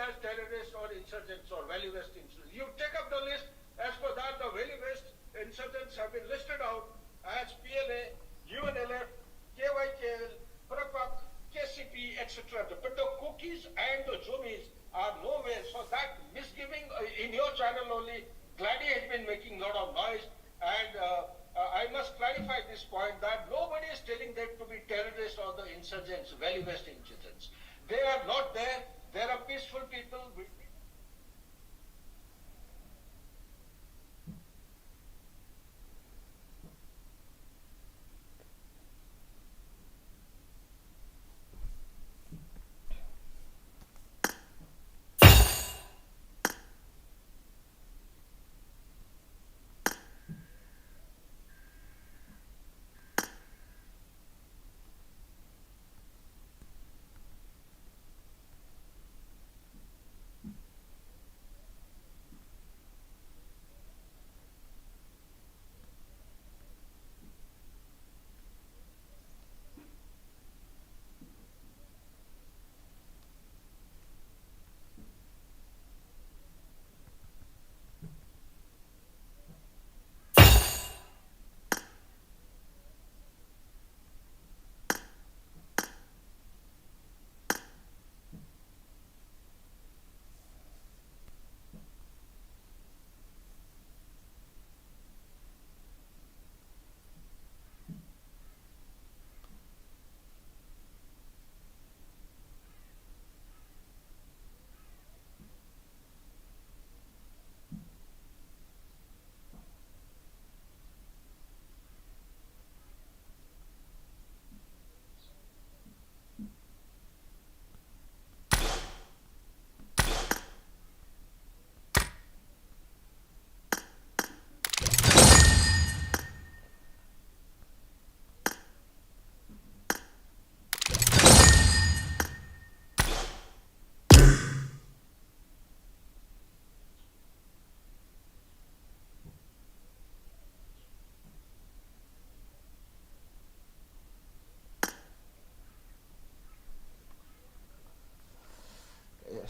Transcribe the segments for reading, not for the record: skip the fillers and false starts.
as terrorists or insurgents or value-based insurgents. You take up the list. As per that, the value-based insurgents have been listed out as PLA, UNLF, KYKL, Prapak, KCP, etc. But the cookies and the zoomies are nowhere. So that misgiving in your channel only, Gladdy has been making a lot of noise. And I must clarify this point that nobody is telling them to be terrorists or the insurgents, value-based insurgents. They are not there. They are peaceful people.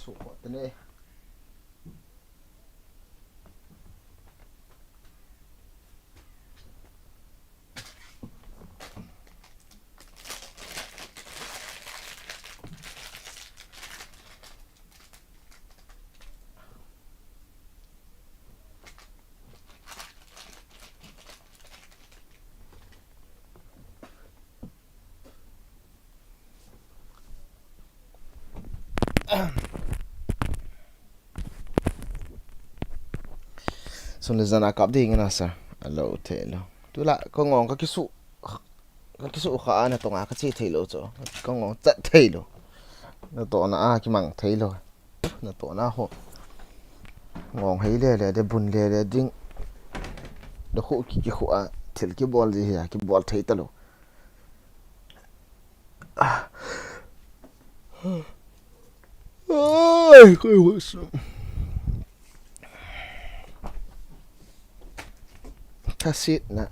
Support ni. So ni zana kap ding na sir. Hello telo. Tula ko ngong ka kisu ka ana to nga ka chi telo cho. Ko ngong chat telo. Na to na a ki mang telo. Na to na ho. Ngong hei le de bun le ding. Da khu ki khu a til ki bol ji ya ki bol thei talo. Ai ko so. Kasit na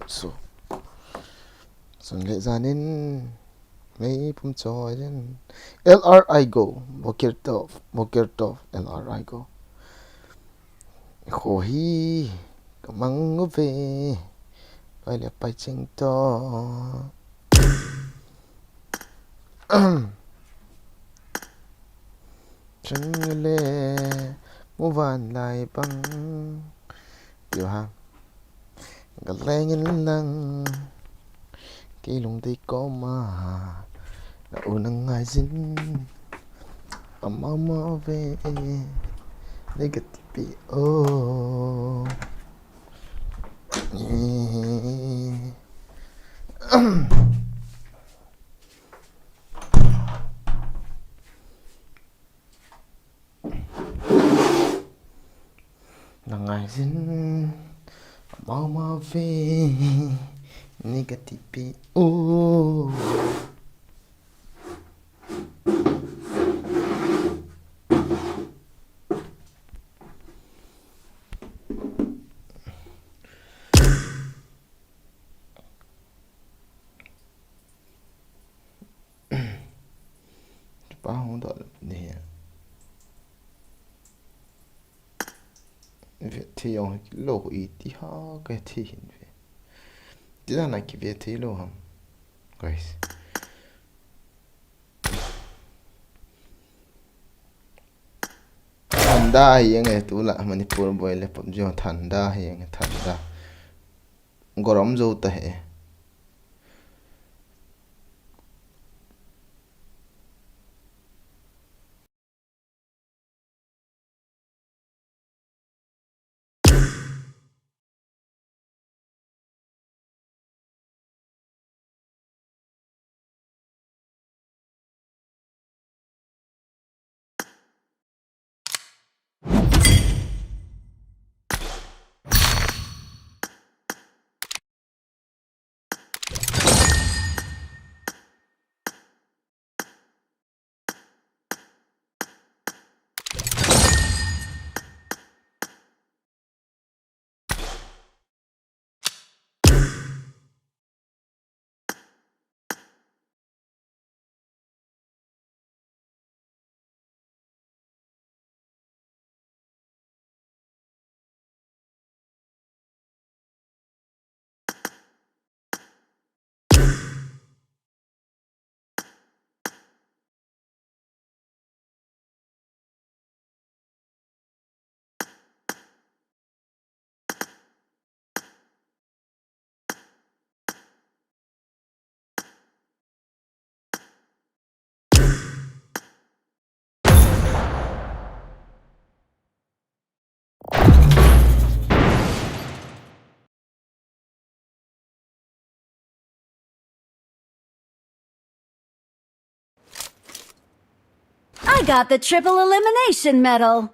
so le zanin may pum cho jen LRI go Bokirtov LRI go ho hi kamang ve pai le pai ching to chang le mu van lai bang điều ha galengin lang kilung di ko ma na unang ngay zin amama ve negative oh ngay zin mama ve negative oh pa hon då det thì ông lô ý thì họ cái thì hiện về thì là này cái việc thì lô hầm guys thanda hiện cái tu là Manipur boy le pom jo thanda hiện thanda gorom jo ta hai I got the triple elimination medal.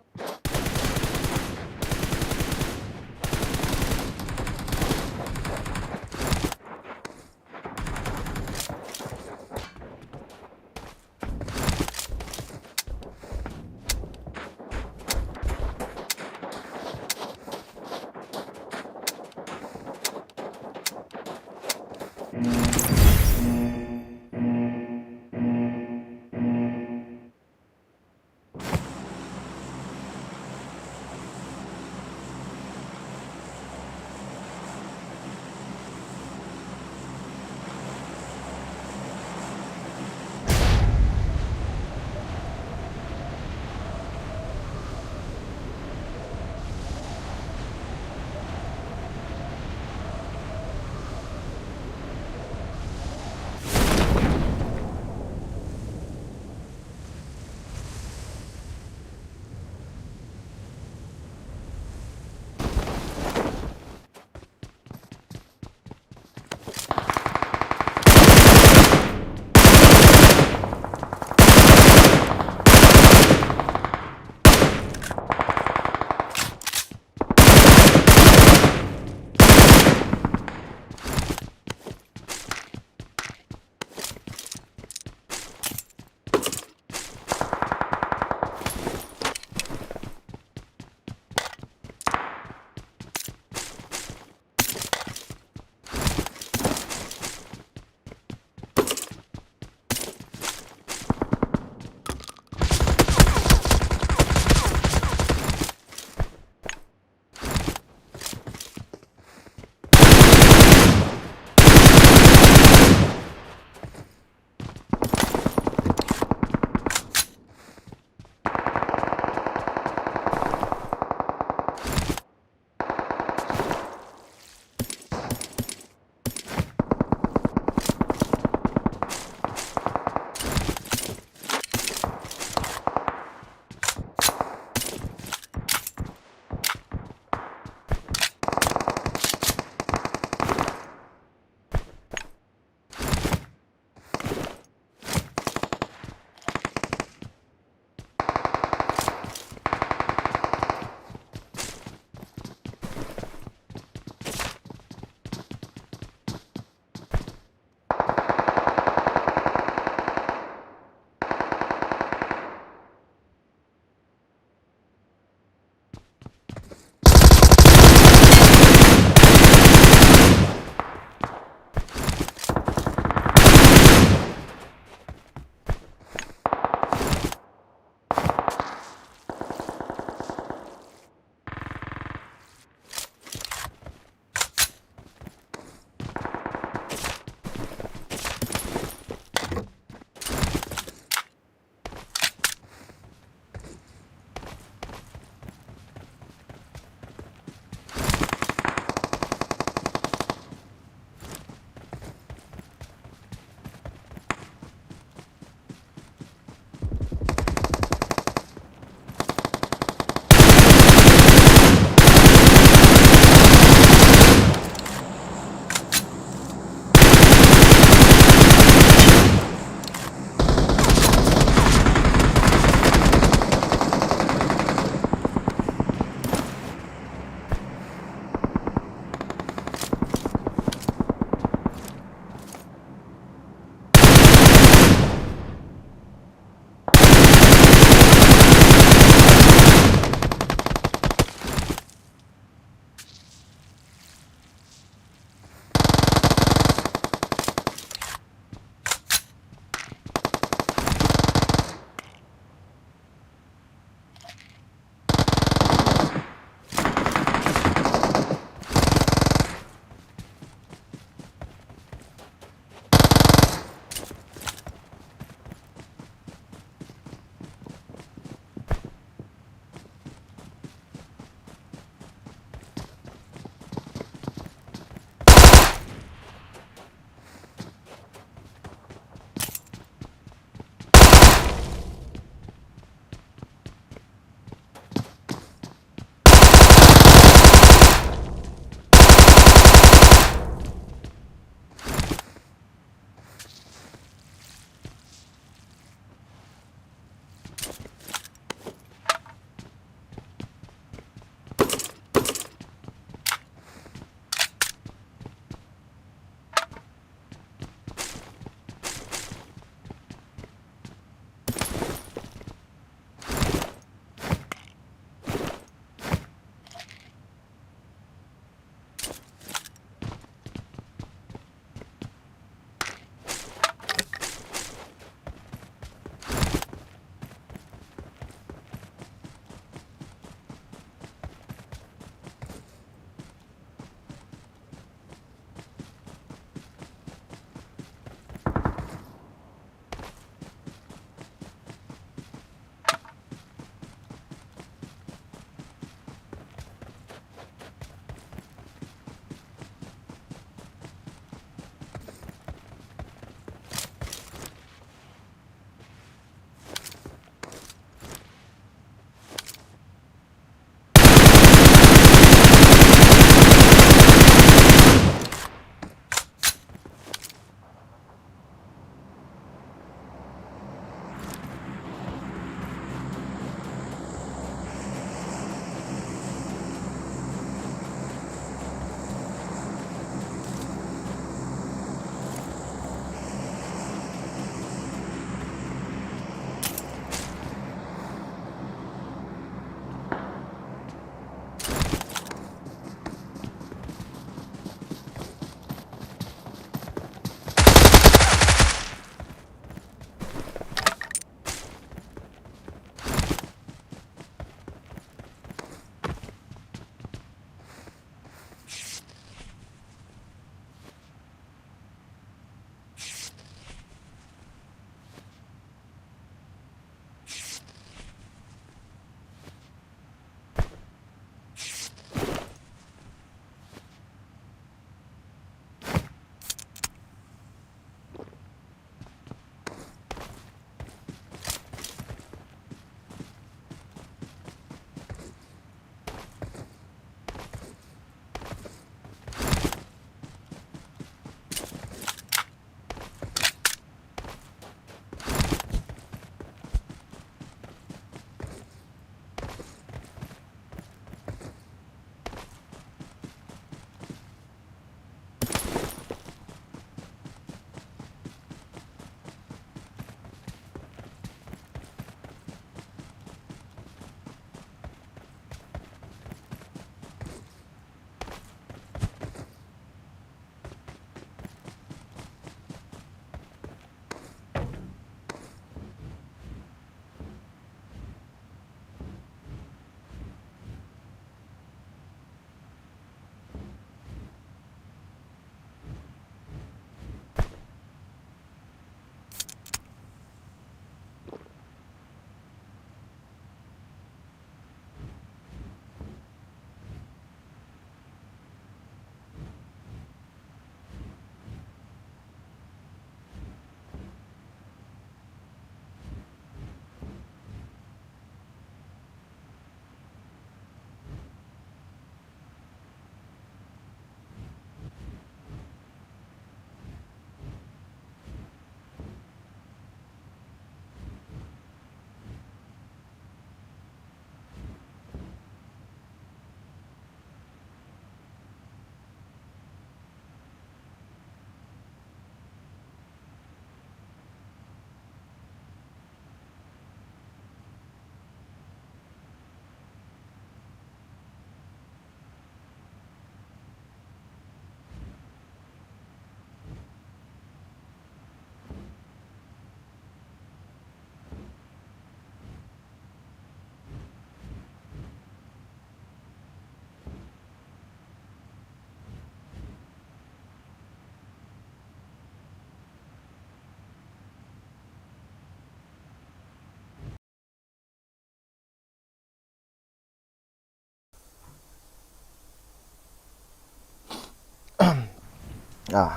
Hello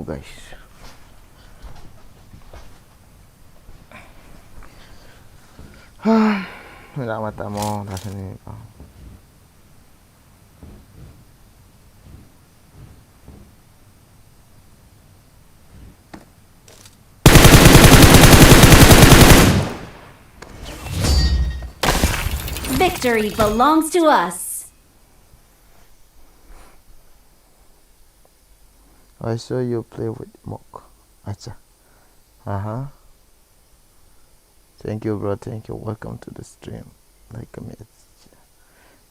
guys. Wala mata mo. Tasan niyo pa. Victory belongs to us. I saw you play with Mok. Acha. Thank you, bro. Thank you. Welcome to the stream. Like a message.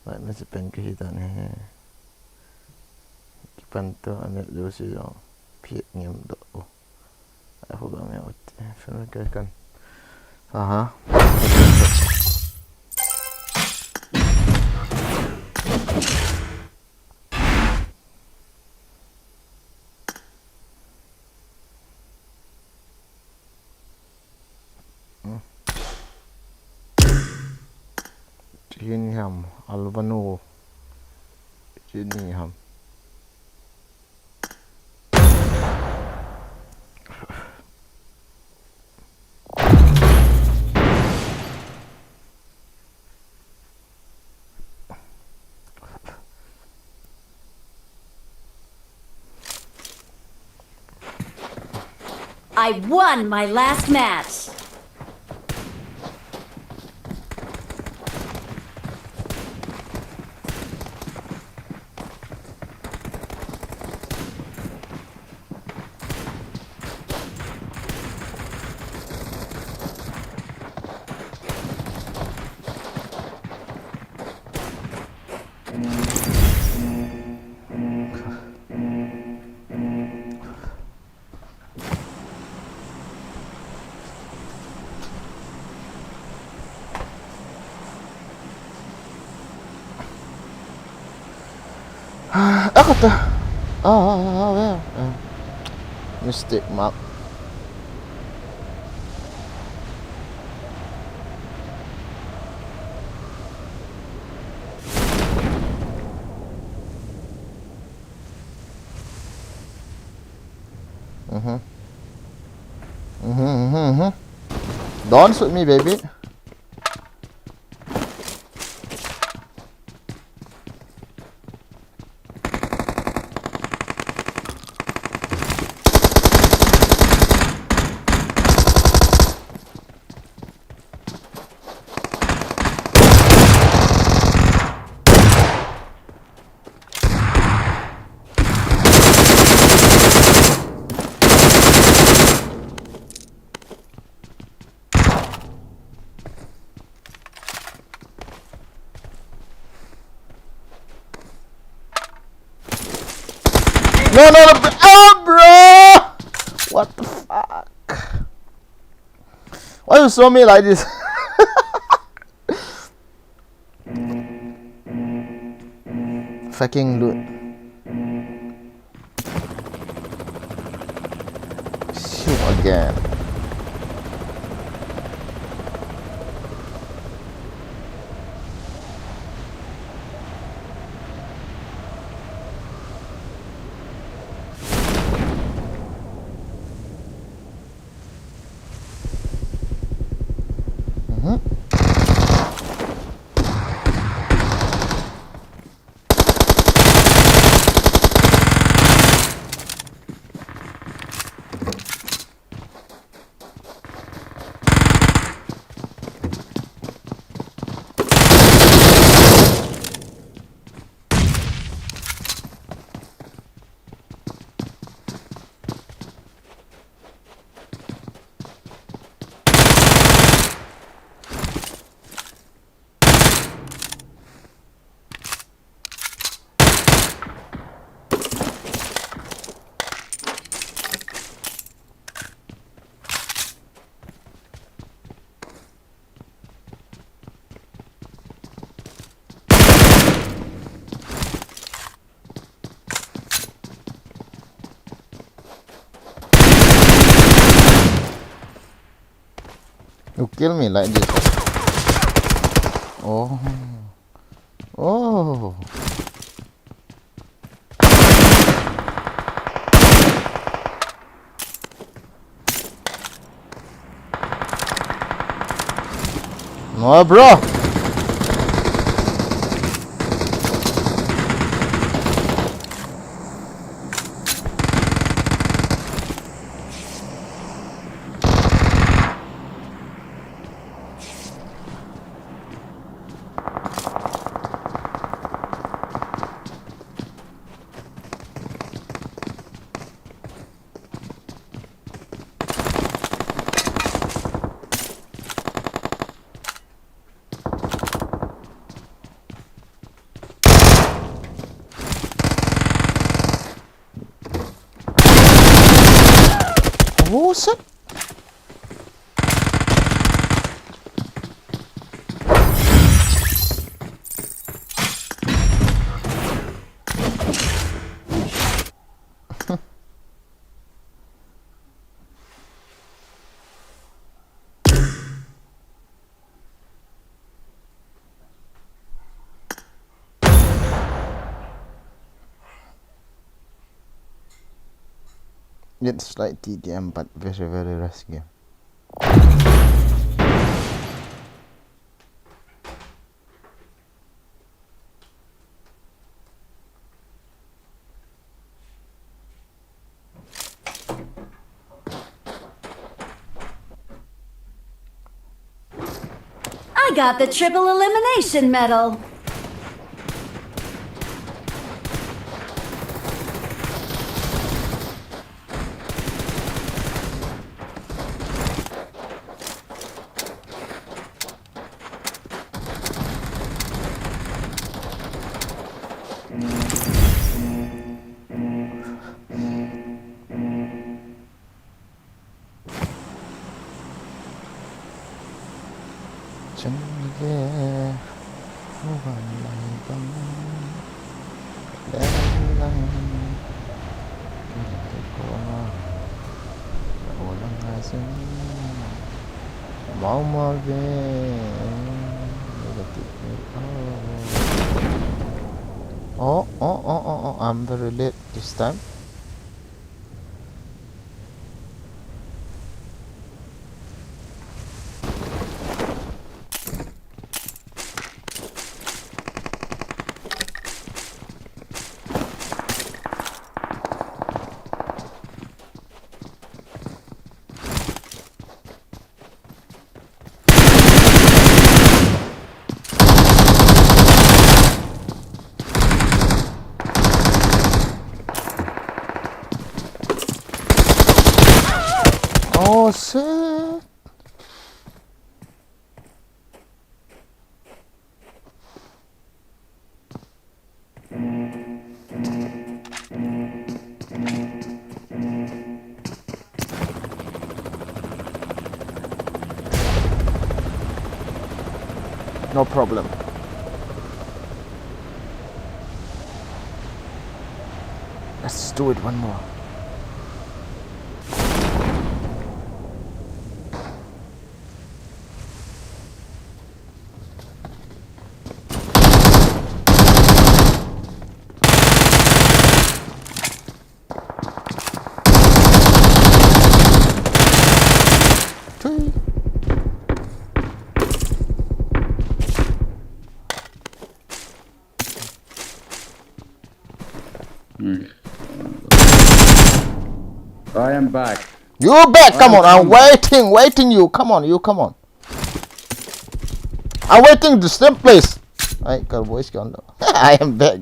Like message pen kita ni. Kipanto anet dosi dong. Piet ngem do. Aku gak mau. Film kan. Ini ham albano. Ini ham. I won my last match. Ako to. Well. Mistake map. Don't shoot me, baby. No, bro! What the fuck? Why you saw me like this? Fucking loot. Shoot again. You kill me like this. Oh. No, bro. Oh, shit. It's like TDM, but very, very risky. I got the triple elimination medal. Oh, I'm very late this time. Oh, shit. No problem. Let's do it one more. Three. I am back. You back, come on, I'm Welcome. waiting you, come on. I'm waiting the same place. I got voice gone. I am back.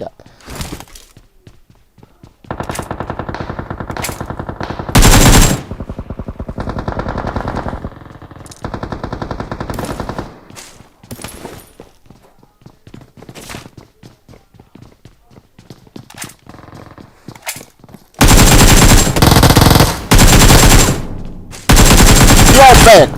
You're back.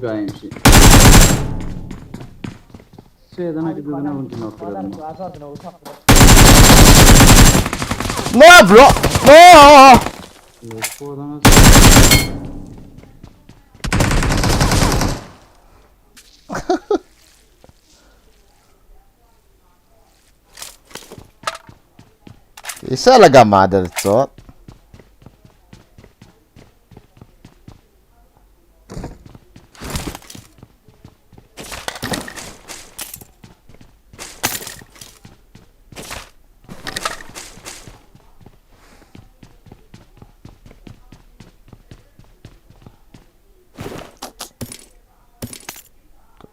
شيء سيدنا كده أنا وأنت ناكل No, bro! No! Isa laga mother thought.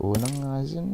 Unang nga dyan.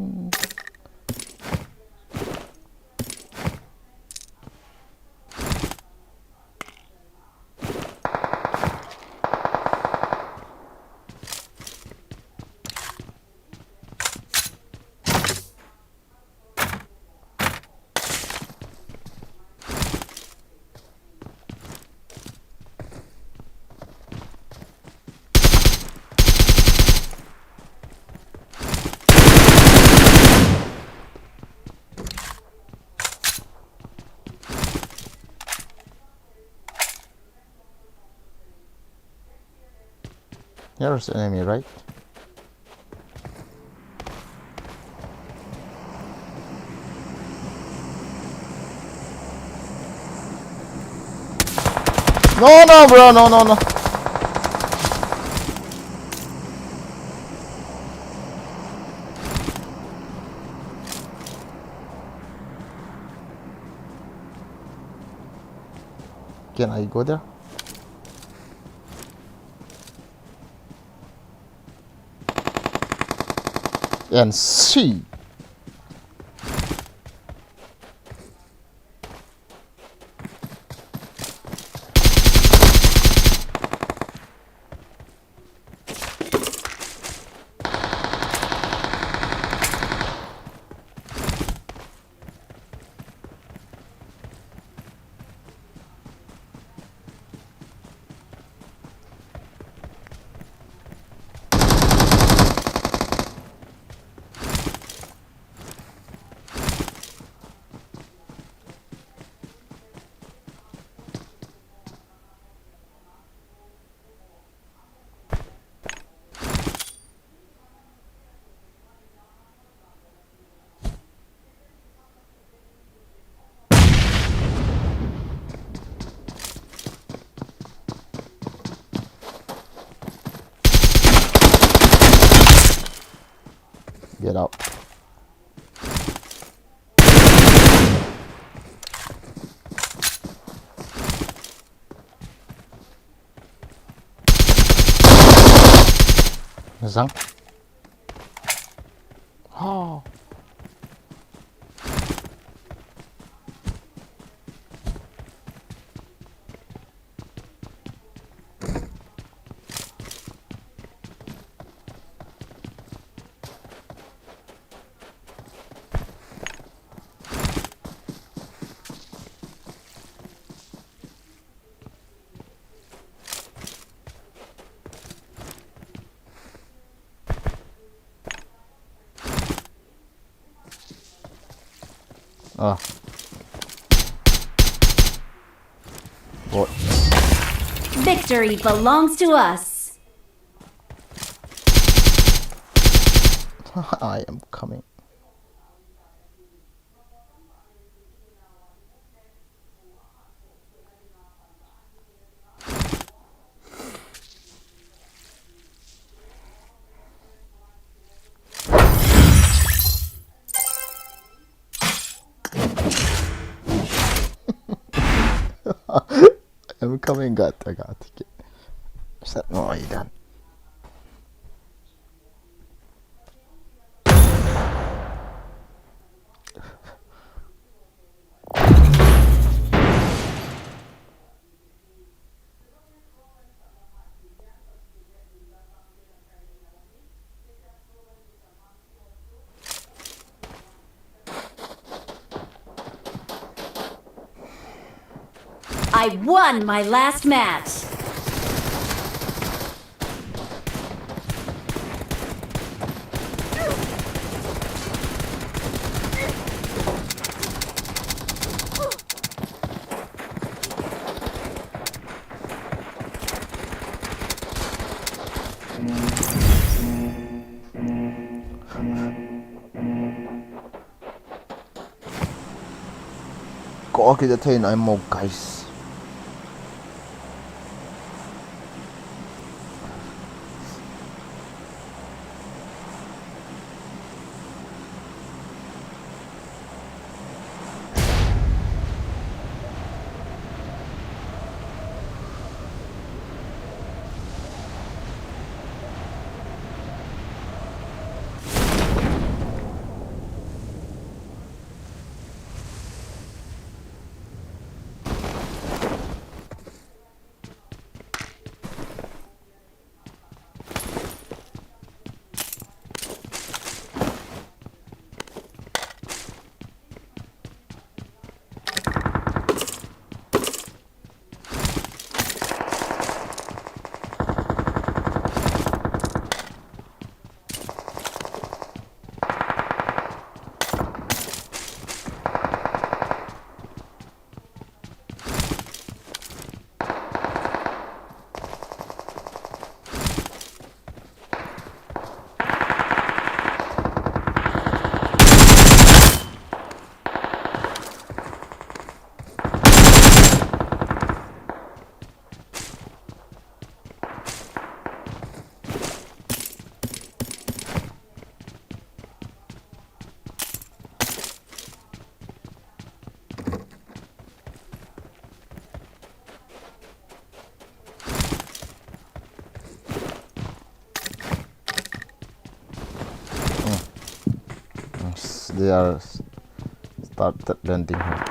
There's an enemy, right? No, no, bro, no, no, no. Can I go there? And see. Get out. Zang. Oh. Ah. What? Victory belongs to us. I am coming. I'm coming, got it. Set mo ay dan. I won my last match. có cái thế này một guys. They are started landing here.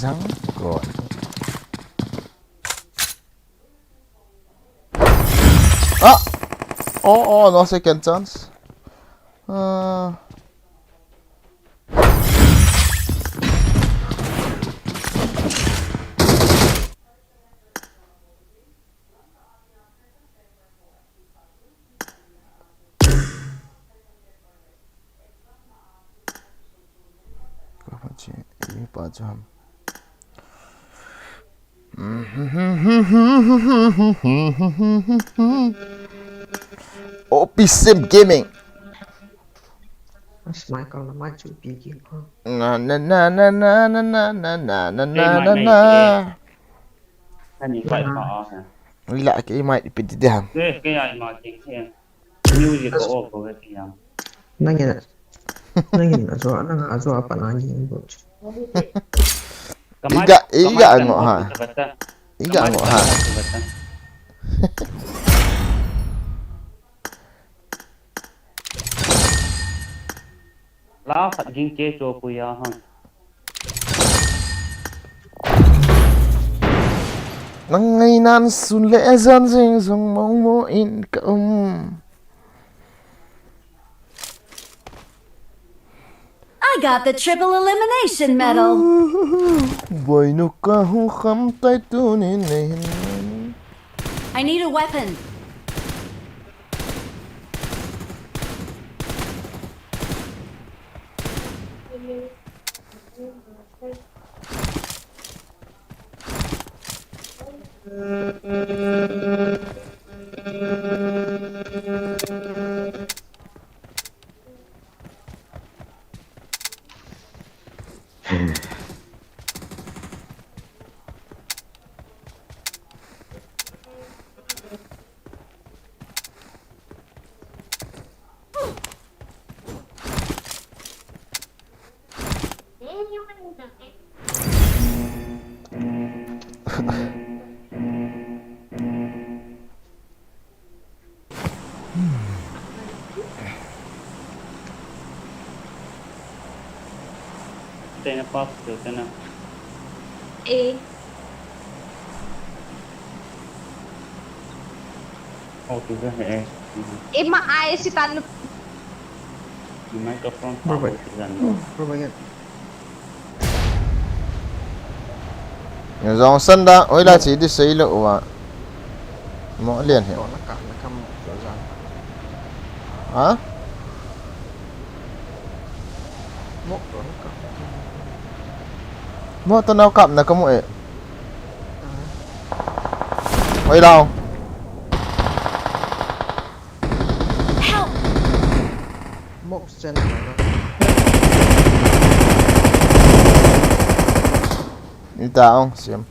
Răng rồi. Oh, no second chance. Ini pajam. OP Sim Gaming. Smile kalau nama cuy bikin. Na na na na na na na na na na na Ê, na mày na. ê. Anh nhìn vậy họ hả? Lại cái mic đi đi ham. Cái này mà chính thêm. Music của của cái gì nào? Nangin, nangin aso apa lagi yang bro? Iga ngộ hả? Iga ngộ hả? Lão phải chính chế cho cô ya hả? Nang ngày nan sun lệ dân dinh dòng mong mô in công. I got the triple elimination medal. Boy nu ka hu kham tay tu ni nei. I need a weapon. Tên là pop được tên nào? Ê, Ô từ cái hệ. em mà ai si tan Microphone Bro, power wait. dần. Berbagai. Dòng sân đã, ôi là chỉ đi xây lộ à. Mỗi liền hiểu. Kalau nak kamu jalan. Hả? Mau kalau nak kamu. Mua tao nào cặp là có mỗi. Ôi đâu? Help! Mau sen mana? Đi tao không? Xem.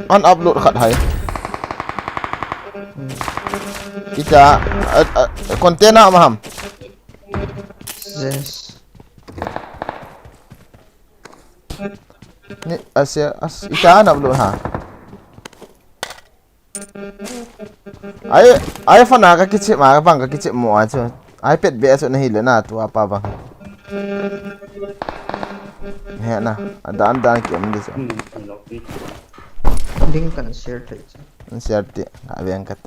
On upload khát hay. Kita konten apa ham? Yes. Ni kita upload ha. Ai phone ka kichi ma bang ka kichi mo acho. Ai pet be aso nahi le na tu apa bang. He na dan kem di so. Link kan share tu. Siarte abi angkat.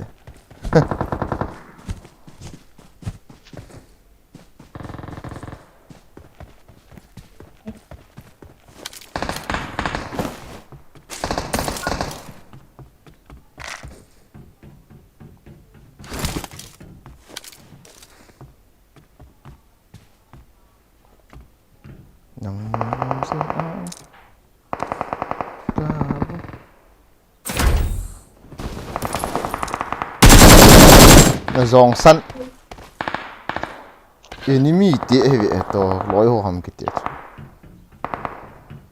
Dòng sân enemy tệ hệ to lối hồ hầm cái tệ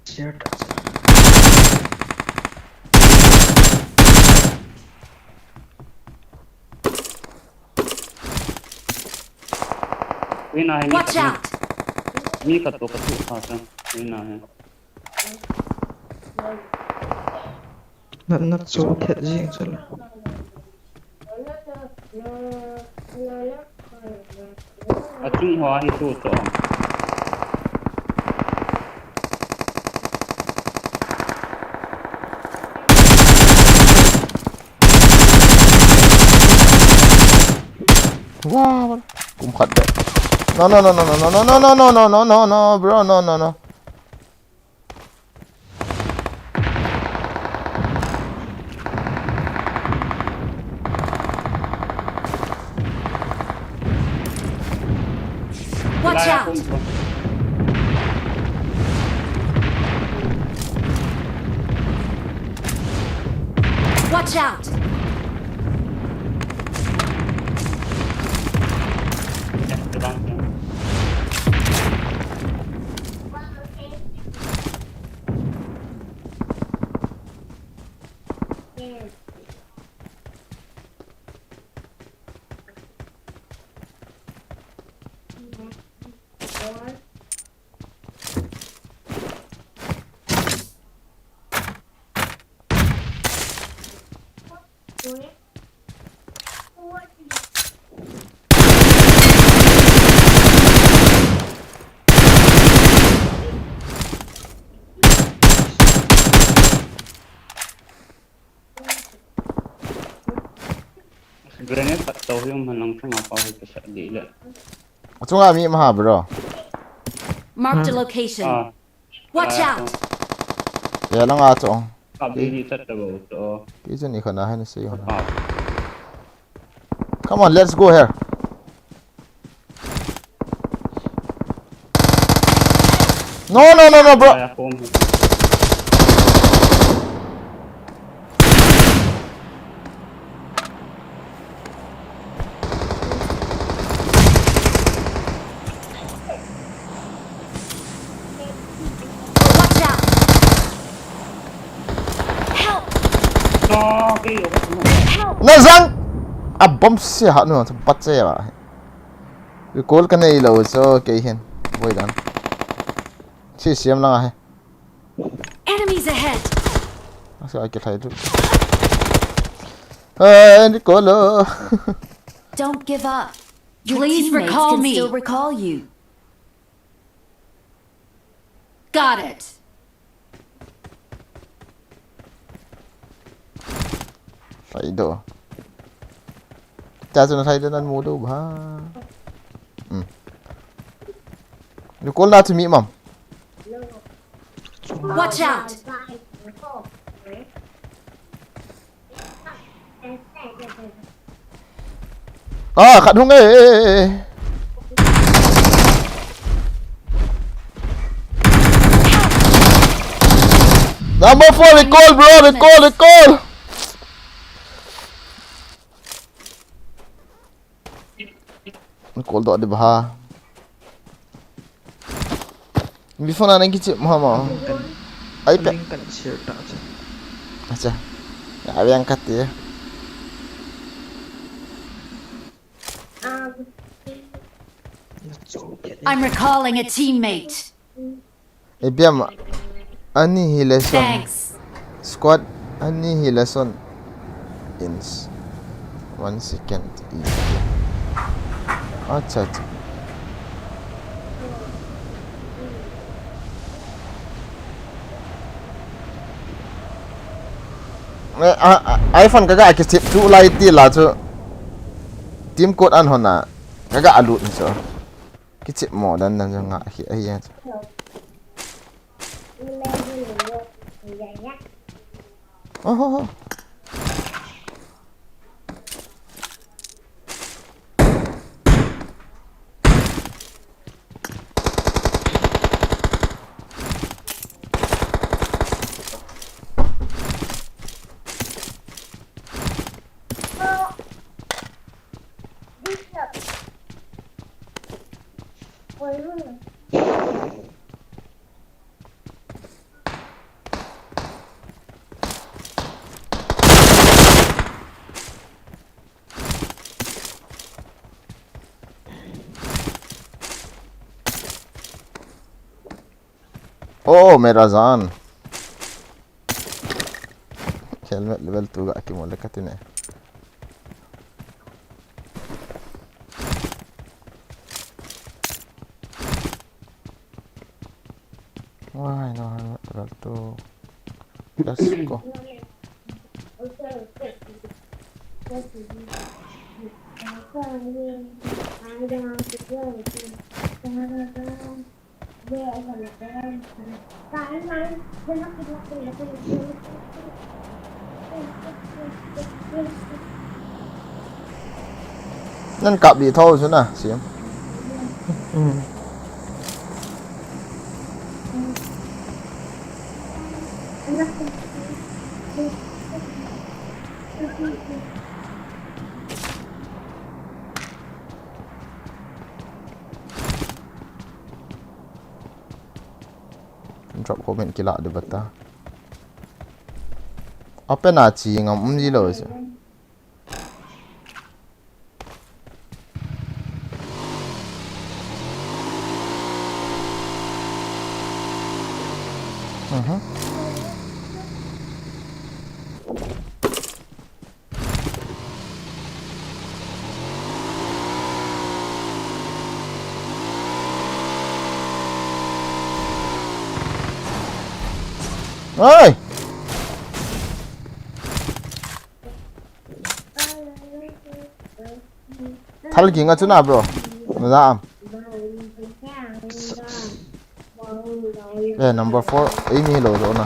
Share tu. Cái này Watch out! mi cả tổ sao sao? Cái này. Nak so thiệt gì chứ là. Ở Trung Hoa thì tổ tổ. wow cũng khát đấy no bro no Watch Lại out! không. Watch out! Cái băng kìa. Grenade tak tahu yung manang pumapahit ka sa dila. Ito nga mi maha bro. Marked a location. Watch out! Ya lang nga ito. Kabili sa tabaw to. Kisa ni kanahan na sa'yo. Ah, Come on, let's go here. No, bro. kaya ko Watch out! Help! okay. Help! Nazang! Bom siya ano, tempat saya ba. Recall ka na ilaw, so okay hen. Boy dan. Siyam lang ah. Enemies ahead! Kasi ay kita itu. Nicolo. Don't give up. Please recall me. Still recall you. Got it. Saido. Tazo na saido nan mo daw ba? Recall na to meet mom. Watch out! Khát hung ê. Number 4, recall bro, recall. Recall doa di baha. Before na nang kicip mama. Ai pe. Kan share tak aja. Acha. Ya abi angkat ya. I'm recalling a teammate. Biam annihilation. Thanks. Squad annihilation. Ins. 1 second. Acha. iPhone kaga akisip tu lai ti la chu team code an hona kaga alut ni so kicip mo dan nga hi ai ya oh oh मेरा जान helmet level 2 gak mo dekatin eh wah no helmet level 2 let's go nên cặp bị thôi chứ nào xíu drop comment kila de bata apa na chi ngam ji lo se ơi thal ki nga chuna bro na number 4 imi lo do na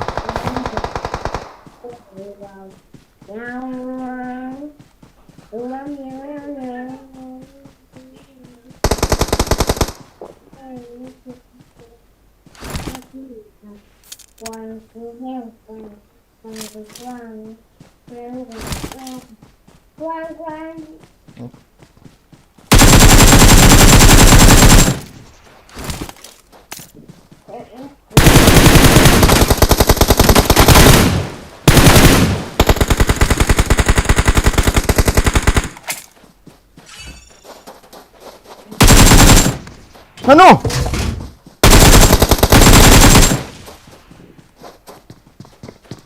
ano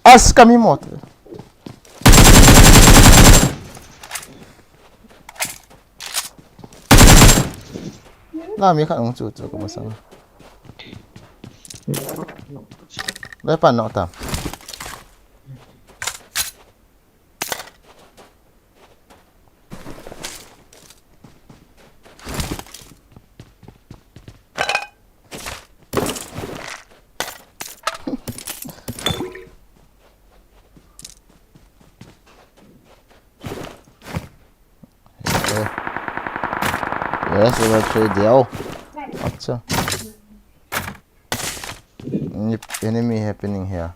as kami moto nami ka ng chuchu ko masama lepan no ta yes we will trade deal acha enemy happening here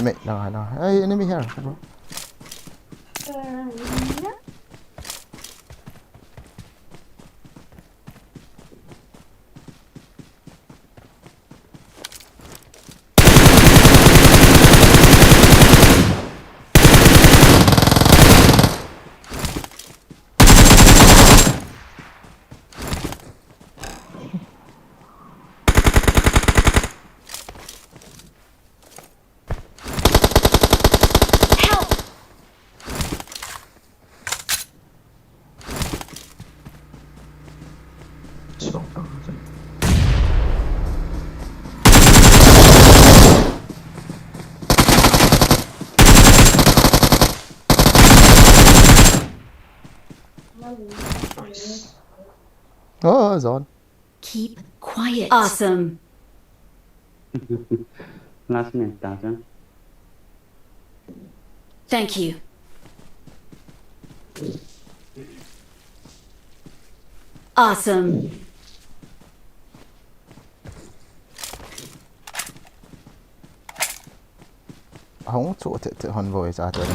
me no hey enemy here bro oh it's on Keep quiet. Awesome. Last minute, Tarzan. Thank you. Awesome. không chỗ thể hòn vội ra tới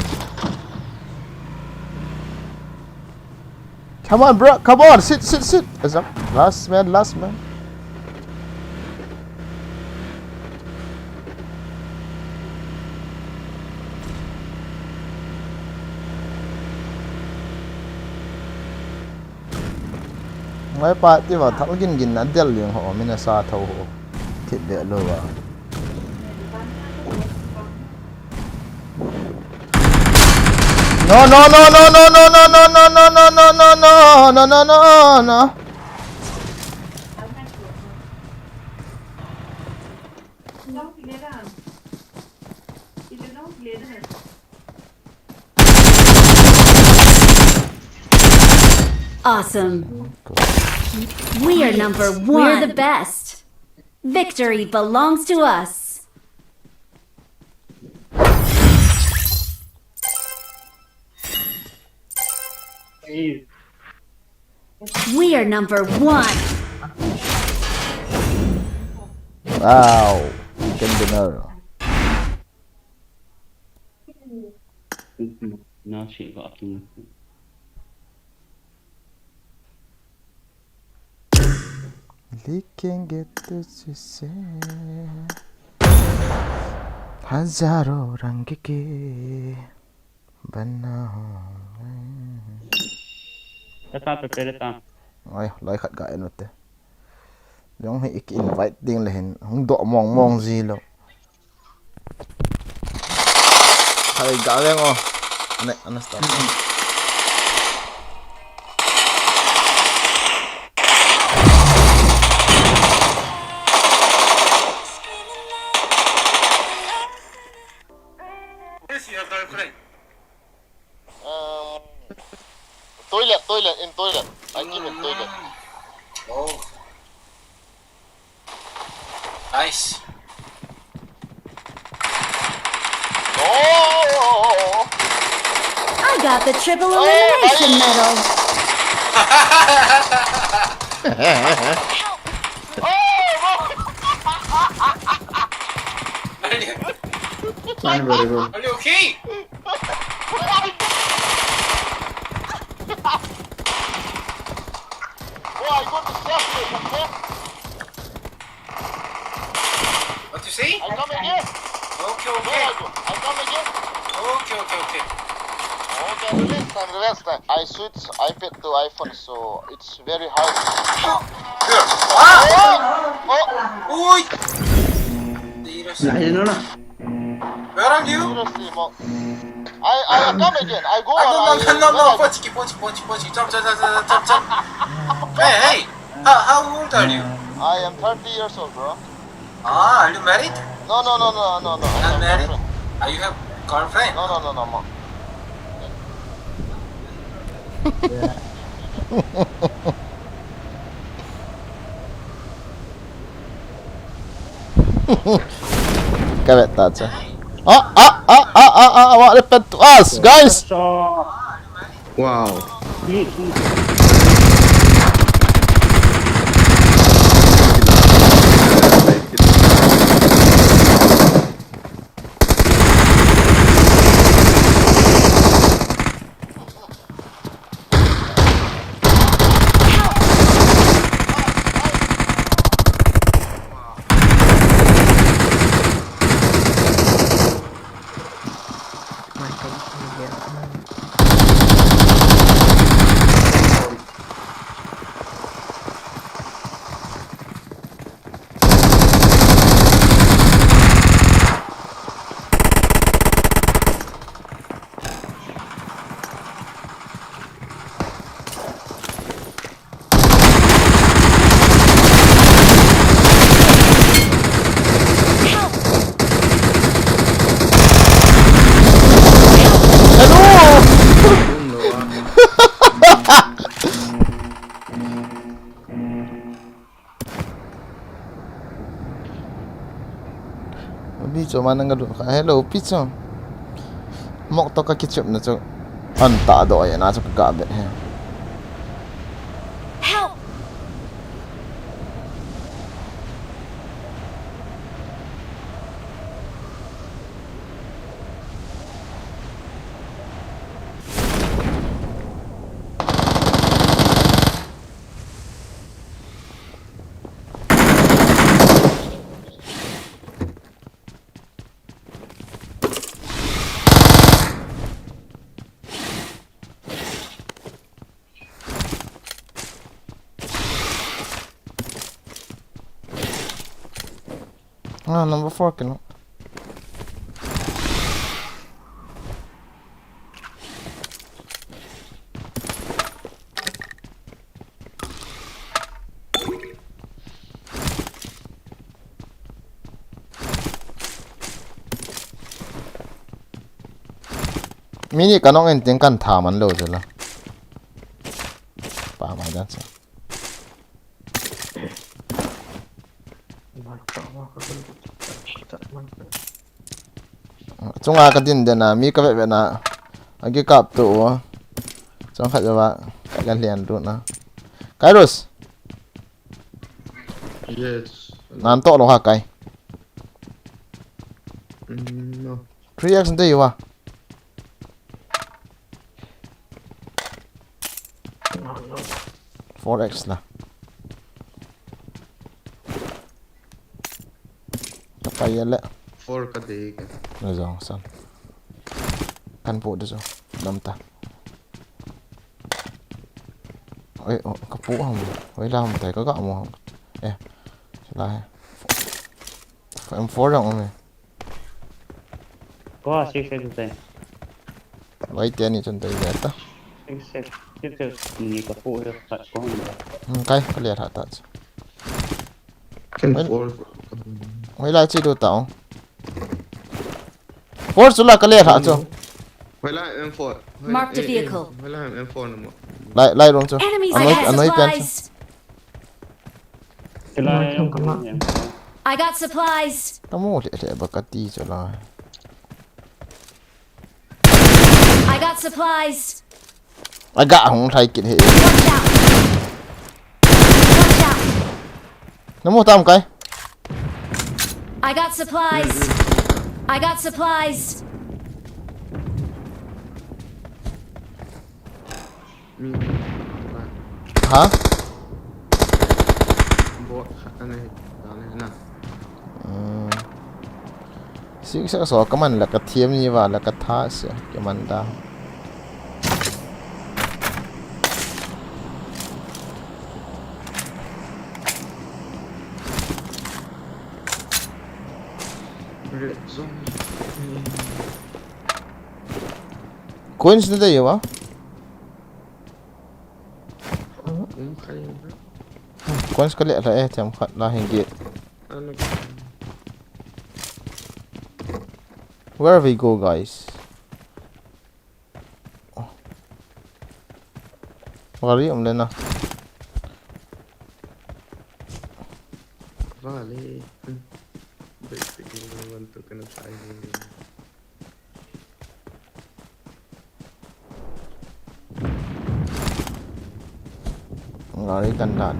come on bro come on sit last man mấy bạn thì vào thằng gin ăn del liền họ mình là sa thâu họ thịt để lừa vào no Awesome. We are number one. We're the best. Victory belongs to us. Hey, We are number 1. Wow. Can dinner. nó chỉ gọi chung. We can get this to say. हजारों रंग के बना Tất cả prepare ta. Ay, lai khat ga enot te. Yung hi ik invite ding lehen. Hong do mong mong zi lo. Hay ga leng o. Ana stop. Yes, your girlfriend. Toilet, in toilet. I keep in toilet. Oh. Nice. Oh! I got the triple elimination medal. Fine, very good. Are you okay? Oh, I got the staircase, okay? What you say? I come again. Okay, Where okay. I go? I come again. Okay. Okay, release time. I switch iPad to iPhone, so it's very hard. Here. Oh! Uy! Seriously. Lain na. Where are you? Seriously, Mo. I come again. I go No. Pochi. Jump. Hey. How old are you? I am 30 years old, bro. Ah, are you married? No. Not married? Are you have girlfriend? No, Mo. Kavet that's it. What happened to us, guys? So, Wow. Picho mana ngalu. Hello, picho. Mok to ka kitchup na cho. Anta do ay na cho kagabe he. Help! Ah, number 4 kilo. Mini kanong enting kan thaman lo jala. Pa ma dan sa. chunga ka din dena mi ka ve na agi kap tu chong kha jawa ka lian ru na Kairos Yes. nan to lo ha kai No. 3x ndai wa 4x lah apa ya le 4 ka de ka. rồi rồi xong căn bộ được rồi đâm ta ơi có phụ không với lao thấy có gạo mà không em lại phải em phố rộng này Có xích xích thế. lấy tiền thì chân tay dễ ta Xích xích. Chứ như có phụ được thật có không? cái liệt hạ thật Can Well- 4. mấy lại chỉ đồ tao phố số là cái liệt hạ cho Wala M4. Marked a vehicle. Wala M4 mo. lại luôn cho Enemies anh ahead. nói tiền Supplies. Cái này không có nhận. I got supplies. tao mua liệt bạc cái tí cho là I got supplies. ai gạ không thay kiện hệ Watch out. Watch out. nó mua tao một cái I got supplies. I got supplies. Mi. hả Bo ano na. sĩ sẽ so cái mình là cái thiêm như và là cái thá sẽ cái mình đào Red zone. coins nó đây không Kaya ba? coins cái lệ là em chấm khẩn là hình kiện Ano? where we go guys Wari lên nào Vale. Basically, I want to kind of try. Wari tandaan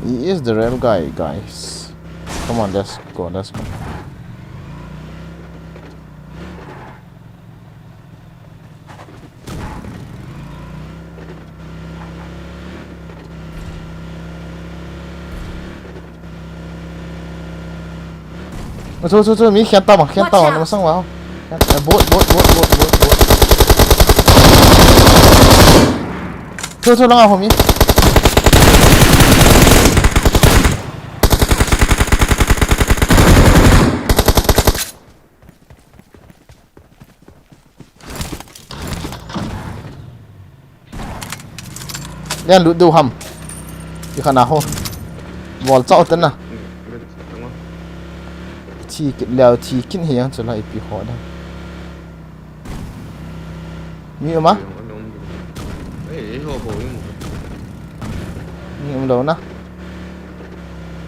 He is the real guy, guys. Come on, let's go, let's go. Thôi, mình khen tao mà nó sang vào. Bốt. Thôi, nó vào mình. Yan lụt đầu hầm thì khả nào không vòl cháu tên nào chỉ kỹ leo chỉ kinh hiền cho lại bị khó đó như mà như đâu nè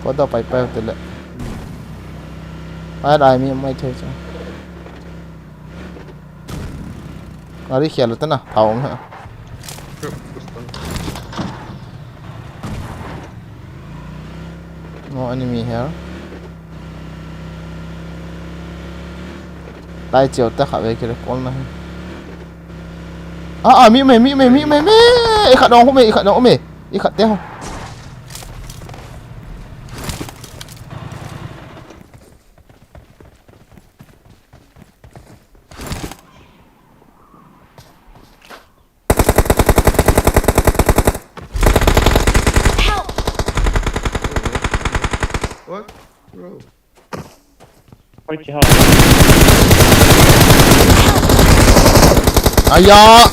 có đâu phải phải tên lệ ai đại mi mai chơi cho ở đi khéo là tên nào thầu hả no enemy here tay chiều ta khả về kia con này mi khả đồng không mày khả té không fuck, bro? Ôi trời. Aya.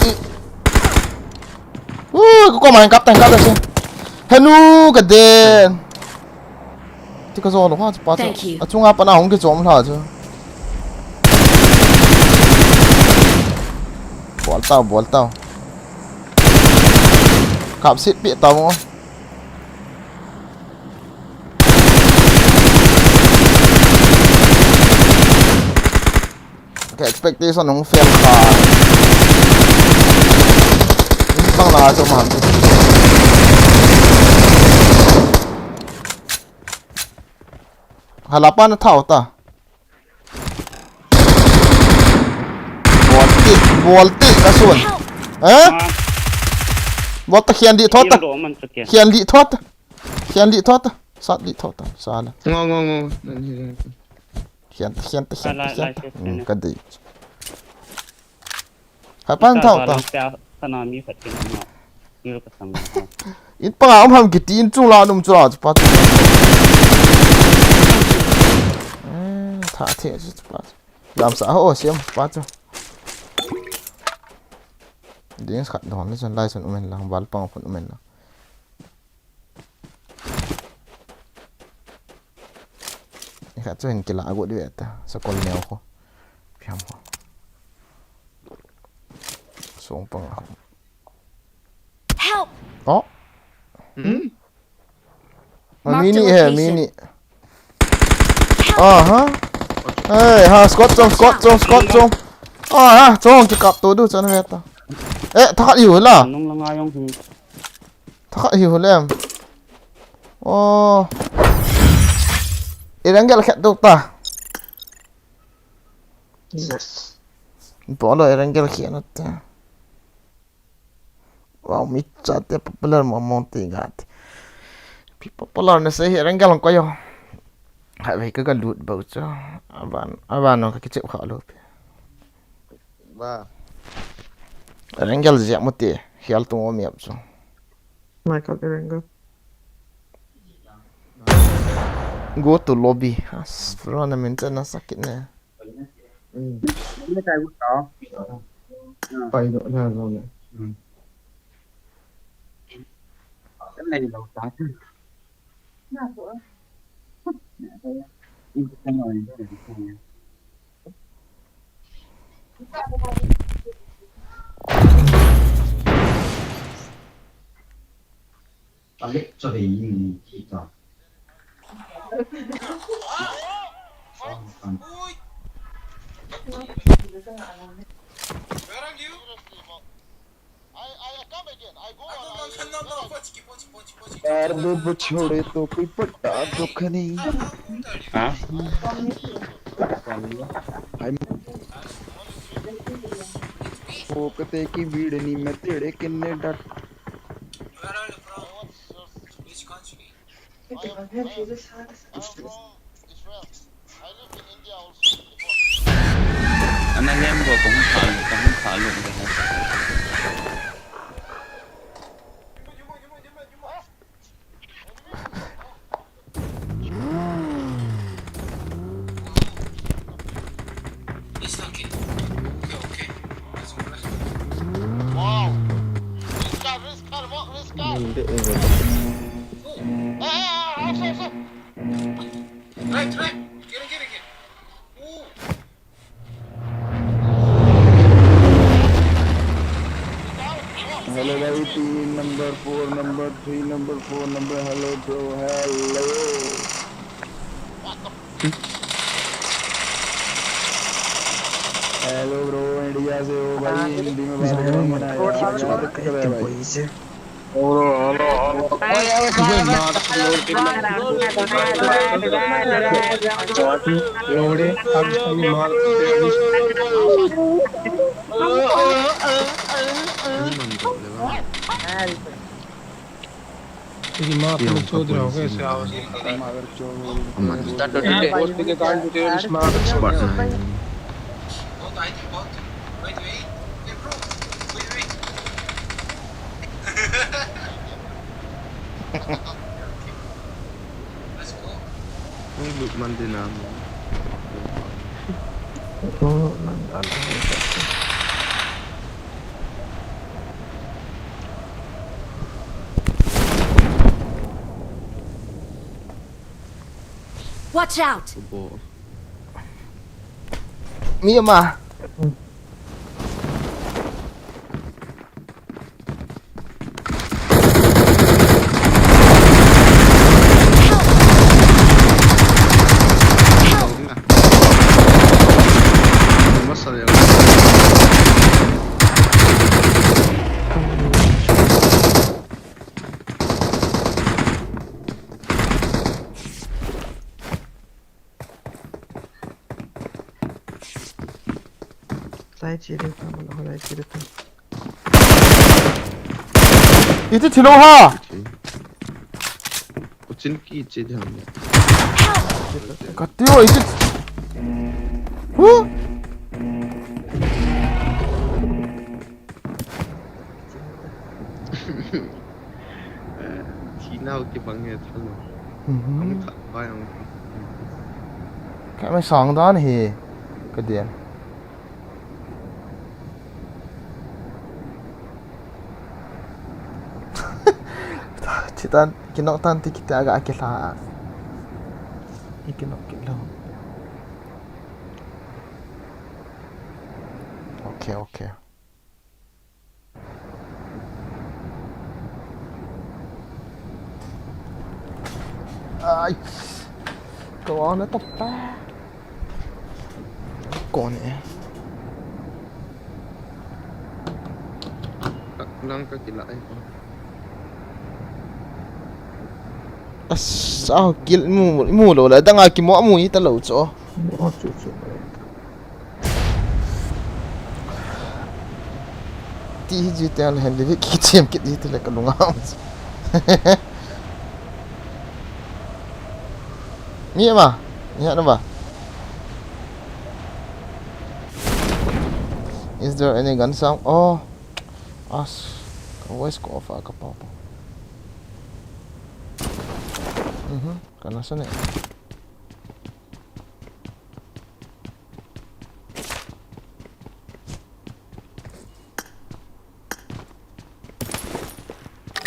Có mày cắp tay chứ. Henu cái đen. Thì cái rồi hoa bắt. Thank you. À chúng apa na không cái giống là chứ. Bol tao. Cặp xịt bị tao không? Cái expectation không fail cả. Bang lah cho mà. Halapan thảo ta. Volti ka sun. What the khian di thoát ta. Khian di thoát ta. Khian di thoát ta. Sát di thoát ta. Sao là. Ngon. Khian. Cái gì. Halapan thảo ta. Ít bằng ông hầm cái tin chung là đúng chưa? Bắt. Thả thiệt chứ bắt. Làm sao hổ xem bắt cho. Điên khát đòn nó chân lai chân mình làm vál bằng phần mình. Khát cho hình cái lạ của đi vậy ta. Sao còn nghèo không? Phiền quá. Xuống bằng. Help! Oh. Mini hai, mini. Ha. Hey, ha, Scott Jong. Ha, Jong cái cặp tôi đưa cho nó hết ta. Thắc hiểu là. Thắc hiểu là em. Đang cái khét đâu ta. Yes. Bỏ lại đang cái khét nó ta. Wow, mi chat popular mo monte gat. Popular na sa hirang galang kayo. Hay ka galut ba cho. Aban no ka kichip khalo. Ba. Rangal zia mote. Hial tu mo miap so. Michael Erengo. Go to lobby. As pro na minta na sakit na. Phải gọi là rồi này. Cái này đầu tá chứ. cho thì nhìn chỉ tỏ यार दूध छोड़े तो कोई पट्टा दुख नहीं Hả? फोकते की भीड़ नहीं मैं तेरे किन्ने डट Anh em vừa cũng thả luôn rồi. Right. Get. Ooh. Hello भाई 3 number 4 number 3 number 4 number hello bro hello hello bro India से हो भाई हिंदी में बात करेंगे ना यार याद कर भाई Lode, I'm mal. तेरी माँ को चोद रहा होगा ऐसे आवाज मगर चो पोस्ट के कारण तुझे स्मार्ट पढ़ना है Let's go. loot man din namin. Oo, nag-alam ko siya. Watch out! Opo. Mia ma. Masal ya. Lai chirita, mana ho lai chirita. Itu thilo ha. Kucing ki चे ध्यान में. Katio itu. Huh? China के बंगे था लो. हम खा पाए हम. Kayak mai song dan hi. Kedian. Kita kinok tanti kita agak akil lah. Ikinok kilo. Okay. Ai. Go on at the back. Go on eh. Nang ka kila ay. Sao kil mu lo la danga ki mo mu ita lo cho. Mo chu chu. Ti ji tel hen de ki chem ki di tele ka lunga. Mia ma. Ya na ba. Is there any gun sound? Oh. As. Always go off ka pa. Kana sana.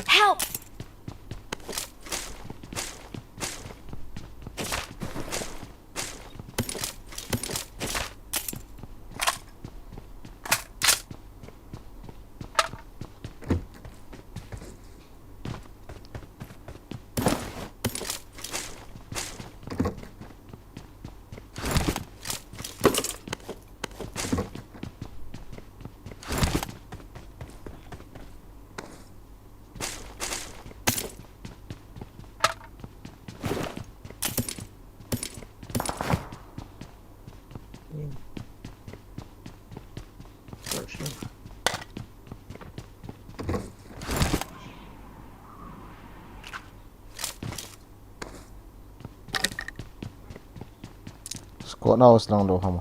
Help! Kok naos lang do hamo.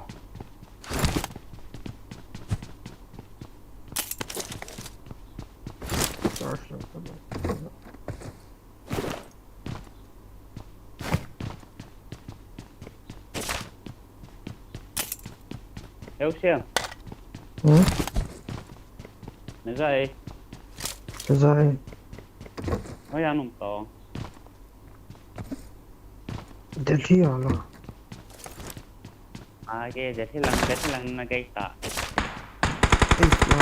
Đâu xem. Nó ra đây. Rồi. Nó ăn nồng to. Để thi rồi. Cái để thi lăng nó gây tạ. Ê, nó.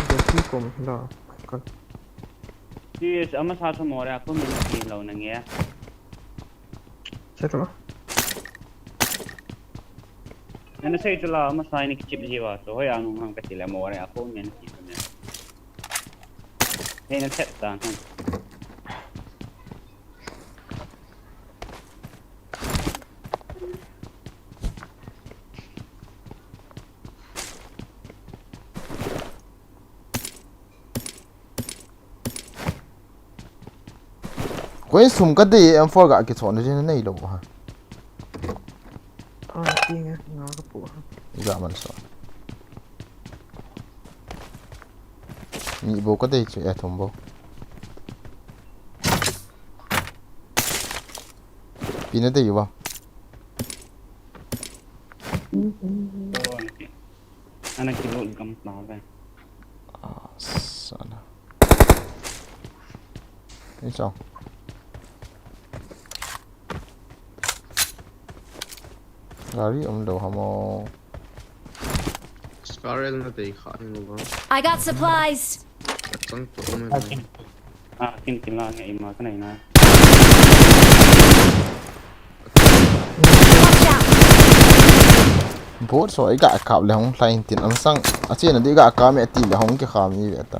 Để thi cùng đó. Chứ mà sao cho mồi ra có mình thì lâu nè nghe. Chết rồi. Nên say cho là mà sai này cái chip gì vậy? Rồi ăn nồng hàng cái gì là mồi ra có mình thì mình. Thế nó chết ta. Quên sum cái gì em for cái chọn nó trên này đâu ha. Tiếng nghe, ngó cái bộ. Dạ mình sợ. Nhị bố cái gì chứ thùng bố. ปีนได้อยู่ป่ะ Anak kilo kamu kenapa? Sana. Ini sao? Gari đầu hamo. Scarel na tay khain mo ba? I got supplies. Chang to mo. Akin kila nga ima ka na ina. Watch out. Bố số ấy gạ cạo là không lại tiền ăn xăng à trên là đi gạ cá mẹ tìm là không cái khám như vậy ta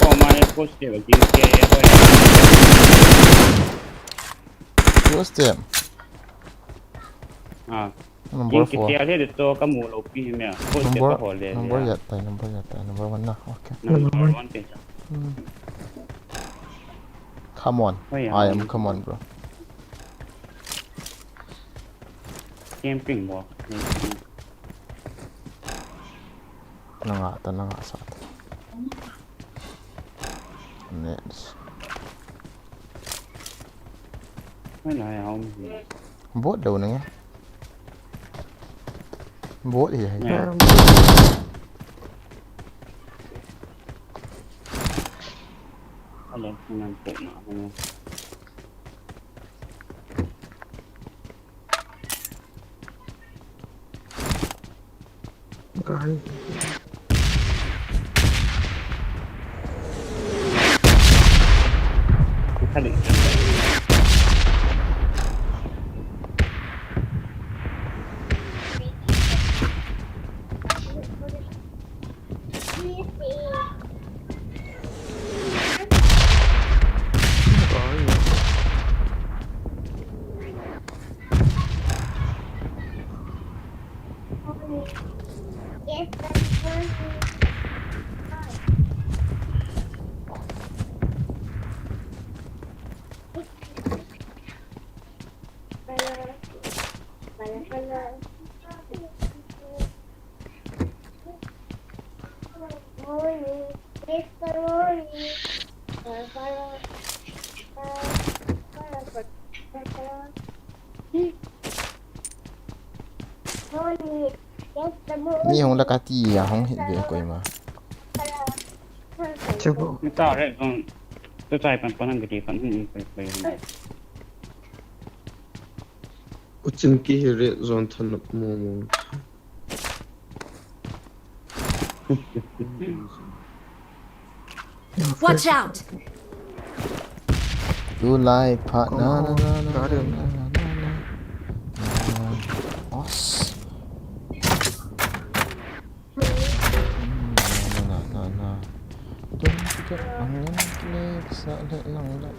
Kau mana post dia bagi ke apa ya? first step Number 4. Kita ada tu kamu lopi ni ya. Post dia apa boleh? Number ya tay number 1 nah okay. Number 1 tu. Come on, I am come on bro. Camping bo. Tenang satu. Next. Mana ya om? Bốt đâu nữa nghe. Bốt gì vậy? Alam nampak nak. Cái Kali. Ni không là cá tì à không hiện về quay mà. chưa bộ Ni tahu deh kan. Tu saya pan-panan gede kan niไป Uchin ki red zone than mo mo. Watch out. You like partner. Có đường Os. Don't ang clip sa lang lang.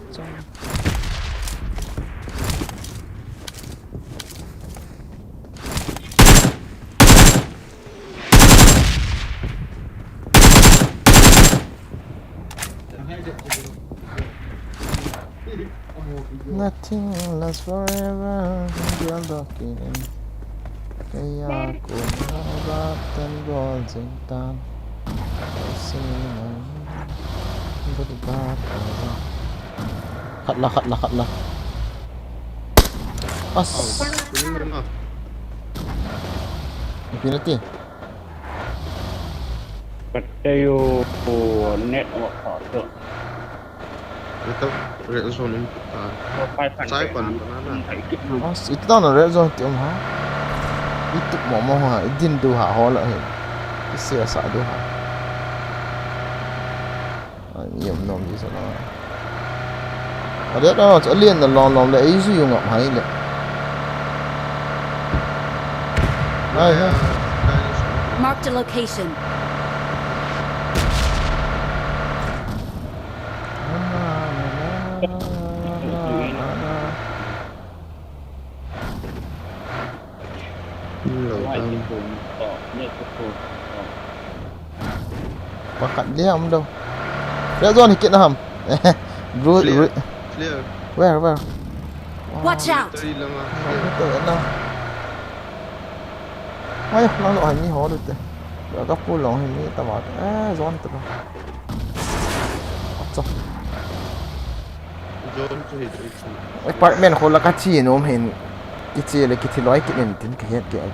Nothing lasts forever. You're looking in. Kaya ko nabatan Goldsington. Khát là. As. Kunin mo na. Infinity. Katayo network tu. Ito red zone yung Sai pan banana. As itu tao là red zone tiệm hả? Itu mau hả? Idin du hả ho lại. Isi asa du hả? Nhiều nồng gì sao nó? Ở đấy đó chỗ liên là lòn lại sử dụng ngọc hay lệ. Đây ha. Marked a location. Bakat dia am đâu. Red zone hikit ham. Road. Clear. Where? Watch out. Tari lang ah. Ito na. Ay, lang lo ni ho được. แล้วก็พูดลงให้นี่ตลอดร้อนตลอดจบ John to hit it. ไอ้พาร์ทเมนต์คนละกัชีโน้มเห็นกิจเลยกิจร้อยกิจเห็นถึงเกียรติเกียรติ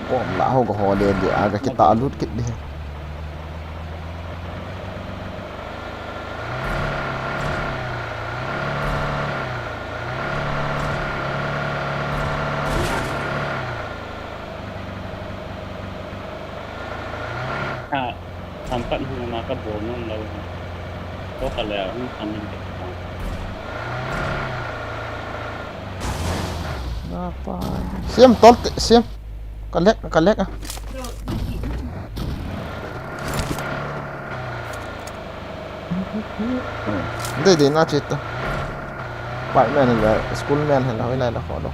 ผมละเขาก็หอเดียเดียกับกิตาลุดกิจเดียทำกันหัวมากับโบนั่นเราก็กันแล้วทำยังไงเสียมต้นเสียมกันเล็กอ่ะได้น่าจิตอ่ะไปแม่นเลยสกูลแม่นเห็นเราไม่ได้ละขอดู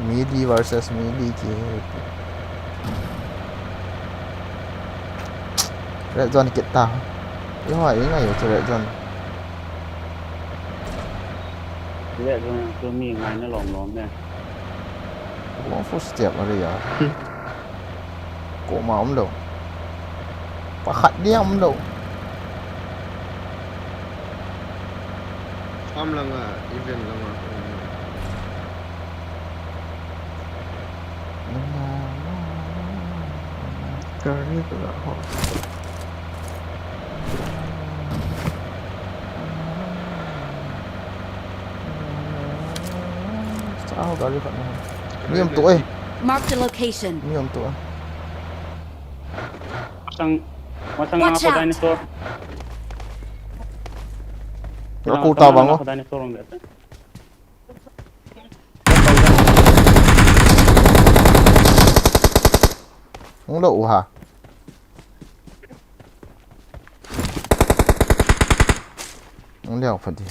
มีดี versus มีดีที่เรดจอนเก็บตายี่ห้อยังไงอยู่จะเรดจอนเรื่องตัวมีงานน่าหลอมล้อมเนี่ยผมฟุตสเต็ปอะไรอย่างกูมาไม่รู้ปะขัดเดี่ยมไม่รู้ Am lang event lang ako. Gari pula ho. Sao gari ka na? Niam to eh. Mark the location. Niam to ah. Masang ako dinosaur. Aku tabang ko. Dinosaur ang gata. Ang lo ha. Ang liao pa di.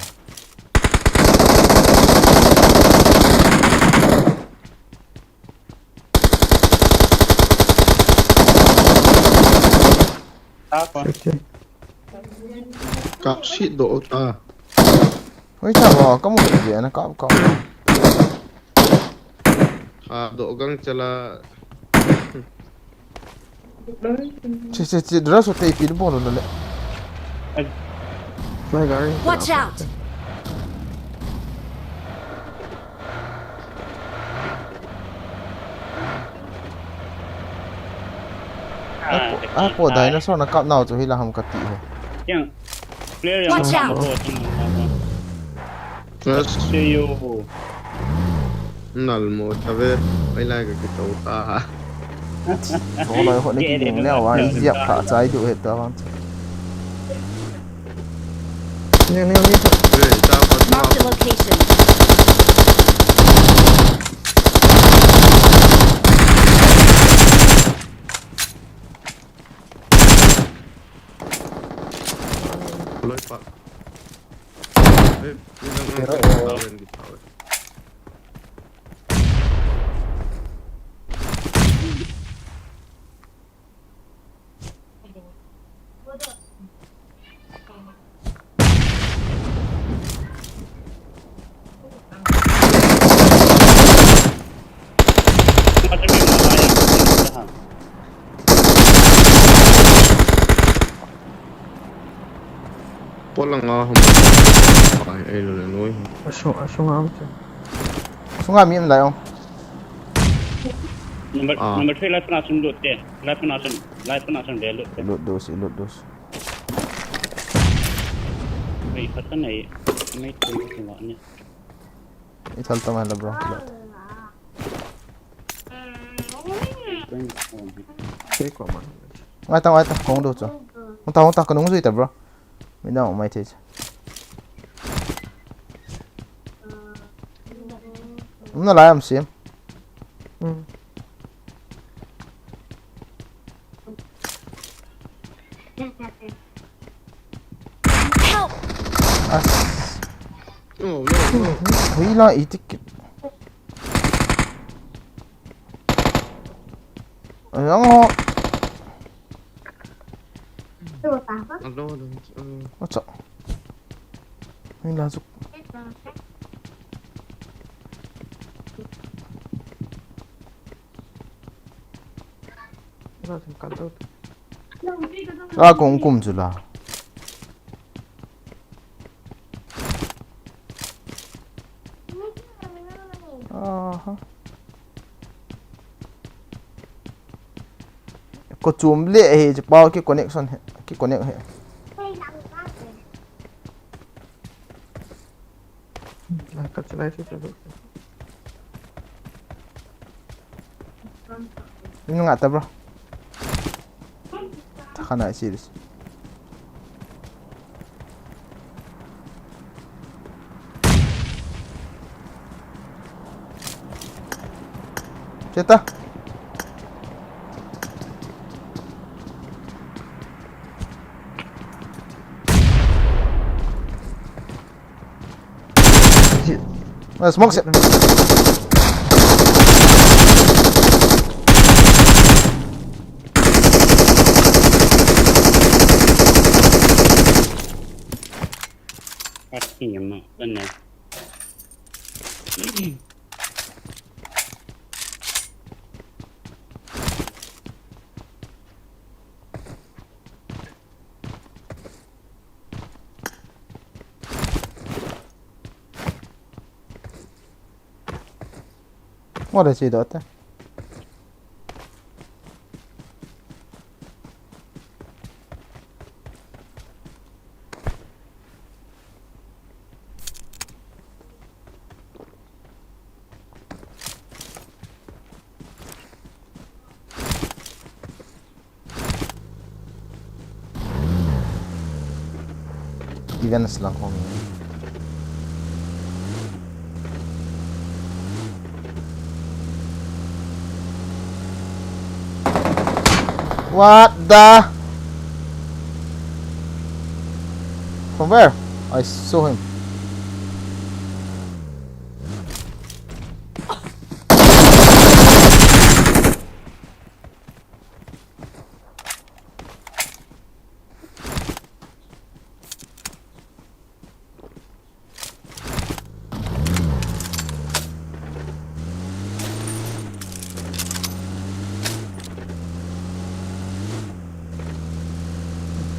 Apa? Kak shit do ta. Ôi chào bò, có một cái gì nó có. Do gang chala. Chị rất là tệ phí nó bỏ rồi đấy. Mai gari. Watch out! Của dinosaur nó cạo nào rồi hay là hầm cắt tị rồi. Yang player yang Watch out! First See you. nal mo chave ai lai ka to ta. Có lời hội này kinh leo à, dẹp thả trái đủ hết đó. Nè. Re ta pa Mark the location. loi pa. Ini nang kita. Polang ahom. Ay lo le noi. Aso ngam chứ. Xuống ngắm miệng lại không? Number 3 light penation loot there. Light penation there loot. Loot those. Wait, what can I make the one? Ít hơn tao mà là bro. Thế quả mà. Ai tao không được rồi. Không tao có đúng gì bro. Mình đâu mày thế. Nó lại làm xiêm. Help! No. Hủy lại ý tích. Yang ho. Alo. What's up? Ini lazuk. Kum chula. Có chùm lệ thì bao cái connection hệ, cái connect hệ. Ini nggak tahu bro. Tak nak serius. Cerita. Smoke siap. Kaki mak benar. What is it, Dota? Events lang kami. What the? From where? I saw him.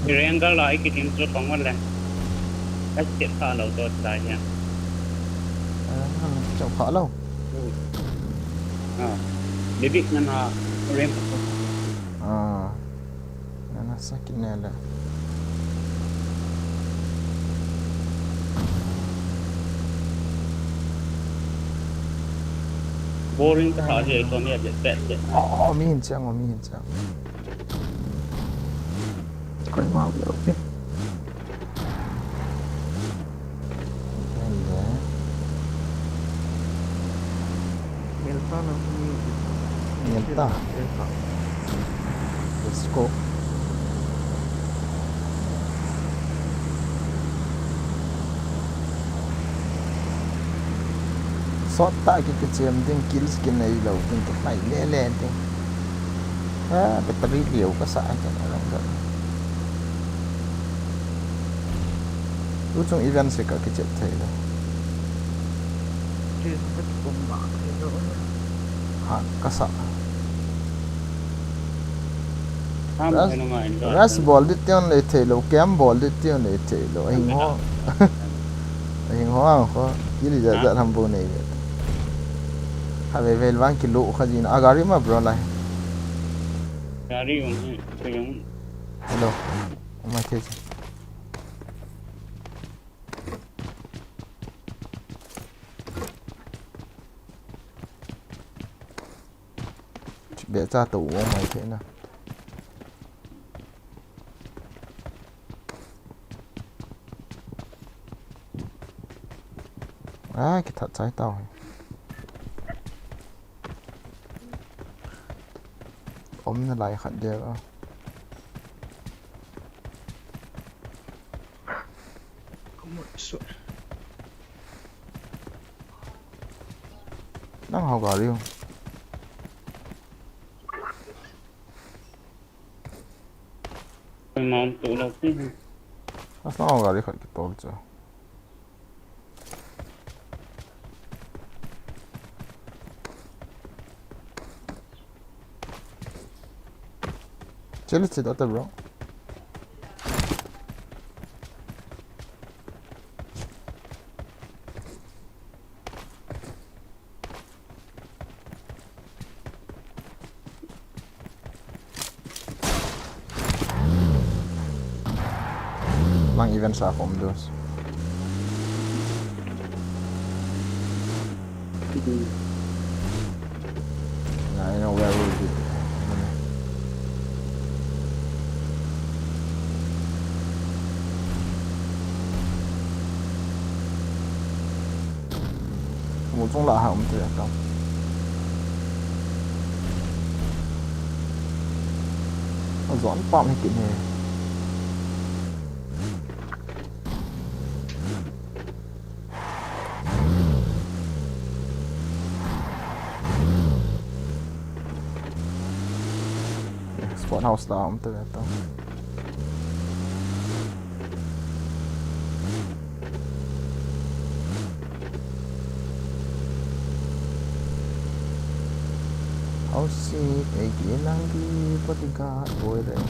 Triangle lại cái team số phóng lên. Cách chết pha đầu tôi tại nha. Chẳng khó lâu. Để biết nên là rem. Nó sakit nè là. Boring cái họ gì tôi nghe chết. Mi hình chang. Coi mau được đi. Mienta. Let's go. Sót tại cái chém tiếng kills cái này đầu tiếng cái này lên tiếng. Battery liều có xài cái này rồi. Lúc trong event sẽ có cái chết thầy đó. Hả, có sợ. Ras ball đi tiêu này thầy lo, cam ball đi tiêu này thầy lo, hình hoa. Hình hoa không? Cái gì đó tham bộ này. Hai về vang kilo khai gì nó, gari mà bro lại. Gari yung. Hello, my kids. Để ra tủ ông mày thế nào. Cái thật trái tàu. Ôm nó lại khẩn đều đó. Đang học gà đi không? mau tu lo tu. Asal orang kali kat kita je. Chill sit out bro. Lang event sa om dos. Nah, I know where we'll be. Một trong lạ hỏng thì không. Nó dọn bom hay kiểu này. Spot house lah om tu datang. House ni lagi petiga boleh.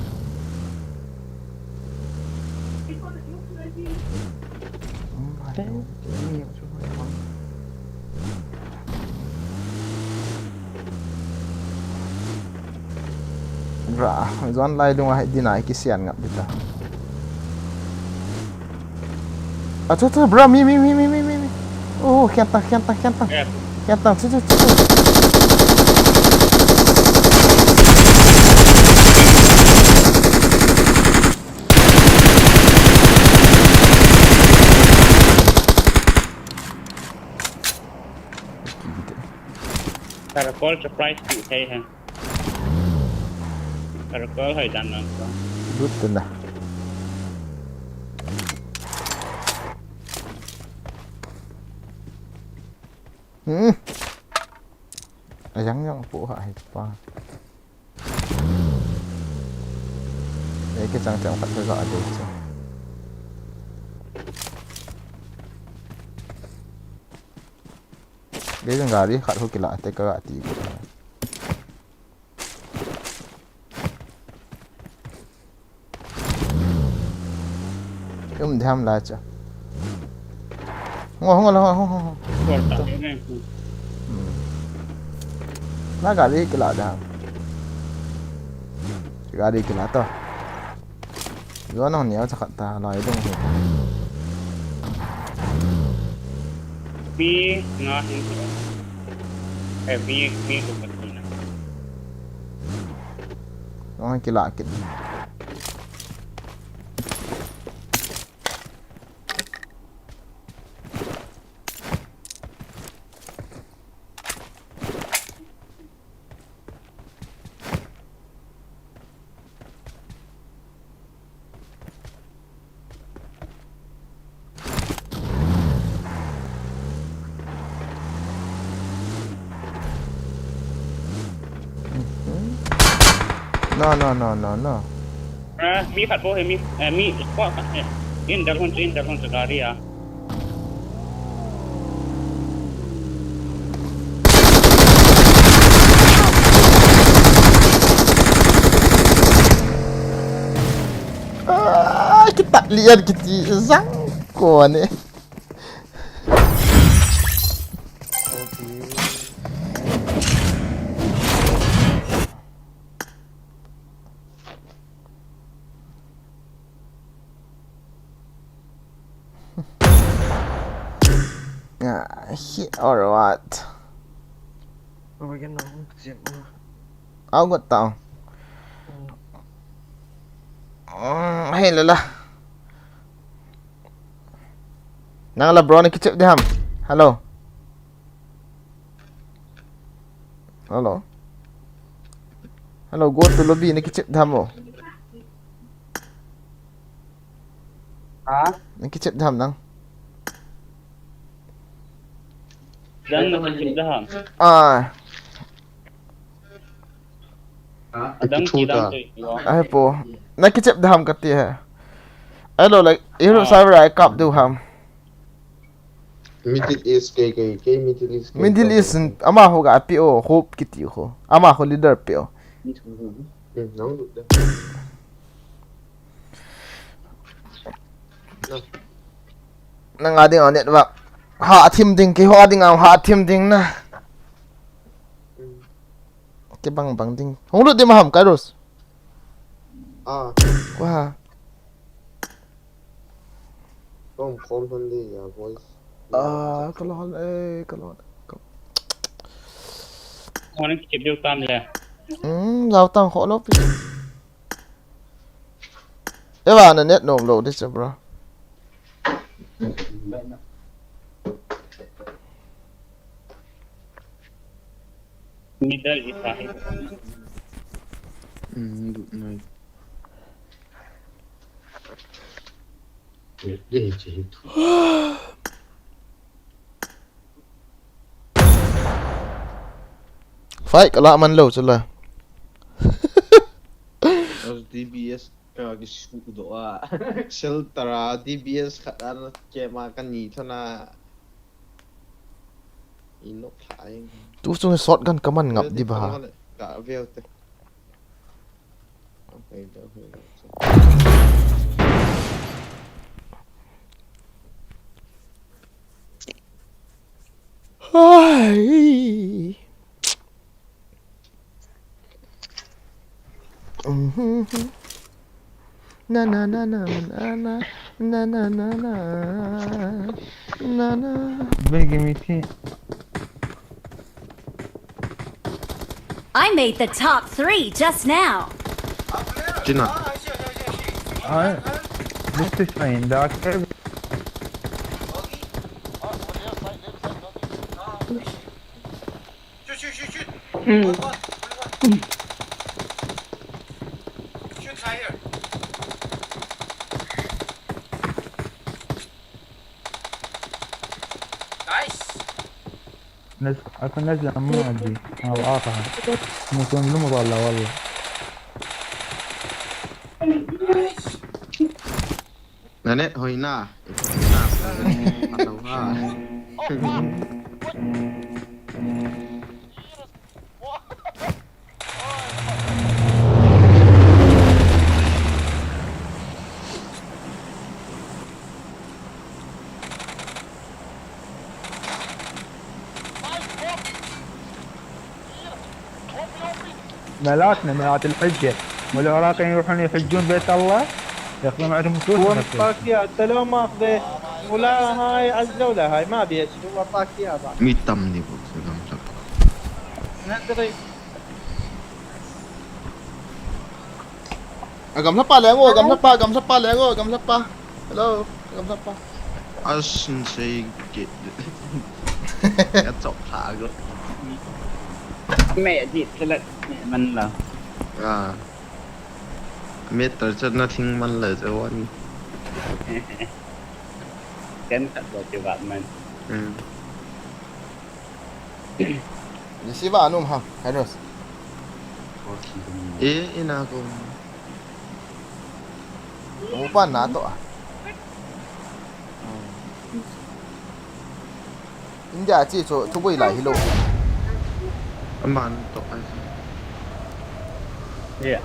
Ra, John lai dung hai dinai kisian ngap kita. Aduh, bro, mi. Oh, kentang. Kentang, situ. Caracol surprise tu saya. Caracol hai dan nak. Betul dah. Yang phụ hại qua. Đấy cái trang trọng phải theo dõi được chứ. Đấy là gà đi khát hút cái lại tay cái gà tí. Cái mình tham là chứ. Không. Nah kali kila dah. Kali kila tu. Gua nak ni aku cakap dah lai dong. Mi ngah ini. Mi tu betul. Orang kila kit. No. Mi kat bawah mi squat kat. In dah kon sekali ya. Kita lihat kita sangko ni. Alright. Bagian nong siap mah. Aku tak tahu. Hey lelah. Nang lah bro ni kecip dia ham. Hello. Go to lobby ni kecip dia ham. Ni kecip dia ham nang. Dan nak kecip dah. Adam Chuta. ai po na ki chep dham ka ti ha ai lo like hero server ai kap du ham Middle East kay Middle East Middle East ama ho ga PO hope ki ti ho ama ho leader PO nóng được đấy na nga ding anet wa ha thim ding ki ho ding ha thim ding na ke bang ding hong lu de ma ham kairos wa không hơn đi à voice kalon kalon Orang chip dia tam le. Giao tăng khó lắm thế bà là net nộp lộ đi chứ bro Middle is sahih. được này để chỉ phải cái lạ mình lâu chứ là DBS cái số độ shelter DBS khá là cái mà cái gì thôi na inok lại tu sung shotgun cầm ăn ngập đi bà cả view thế okay đó na na na na na na na na na na na I made the top 3 just now. Gina This is fine. Doctor. Shoot higher. Nice. أكون نازل عمو عندي أو قاطعة ممكن لهم طالع والله nè hồi na đầu ha ملات الحجة والعراق يروحون يحجون بيت الله ياخذون معهم فلوس ومطاك اياه انت لو ماخذه ولا هاي عزله ولا هاي ما بيش هو اعطاك اياه بعد mitam nih bu ندري gầm thấp ba lẻ ngồi gầm thấp ba lẻ ngồi gầm thấp ba hello gầm thấp ba asin say get cái chọc thả rồi Mẹ chị sẽ là mẹ mình là mẹ tớ chân nó thinhมันเลยจะวัน kan tak buat cepat man. Di sini anum ha harus ina ko upan na to India chỉ cho chú bơi lại hello man to Iya.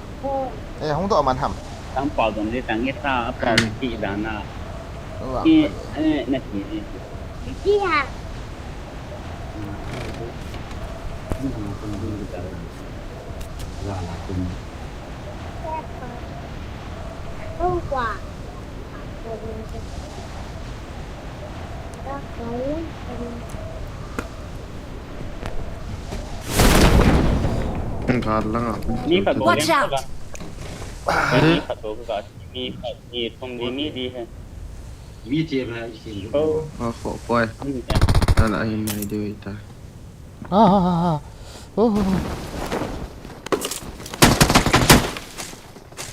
không to man ham Tang pau don di tang kita apa ki dana. Vâng. Ki nak ni. Iya. Hôm qua. Ngạt lắm à. Ni phải bỏ Watch out. Ni phải tổ cái ni phải ni không đi ni đi ha. biết chưa là chỉ Phổ quay ta lại hình này đưa ta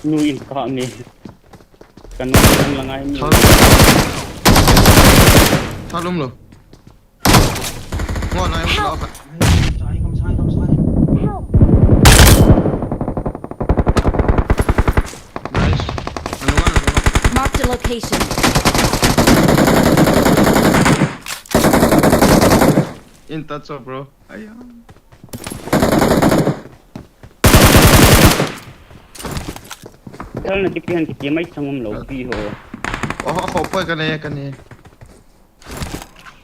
Nuin kau ni. Kan orang langai ni. Sao luôn rồi ngon này không lo phải location. In touch bro. Ayun. Tell na tipihan kiti may sangum lo pi ho. Hoppar kan ni.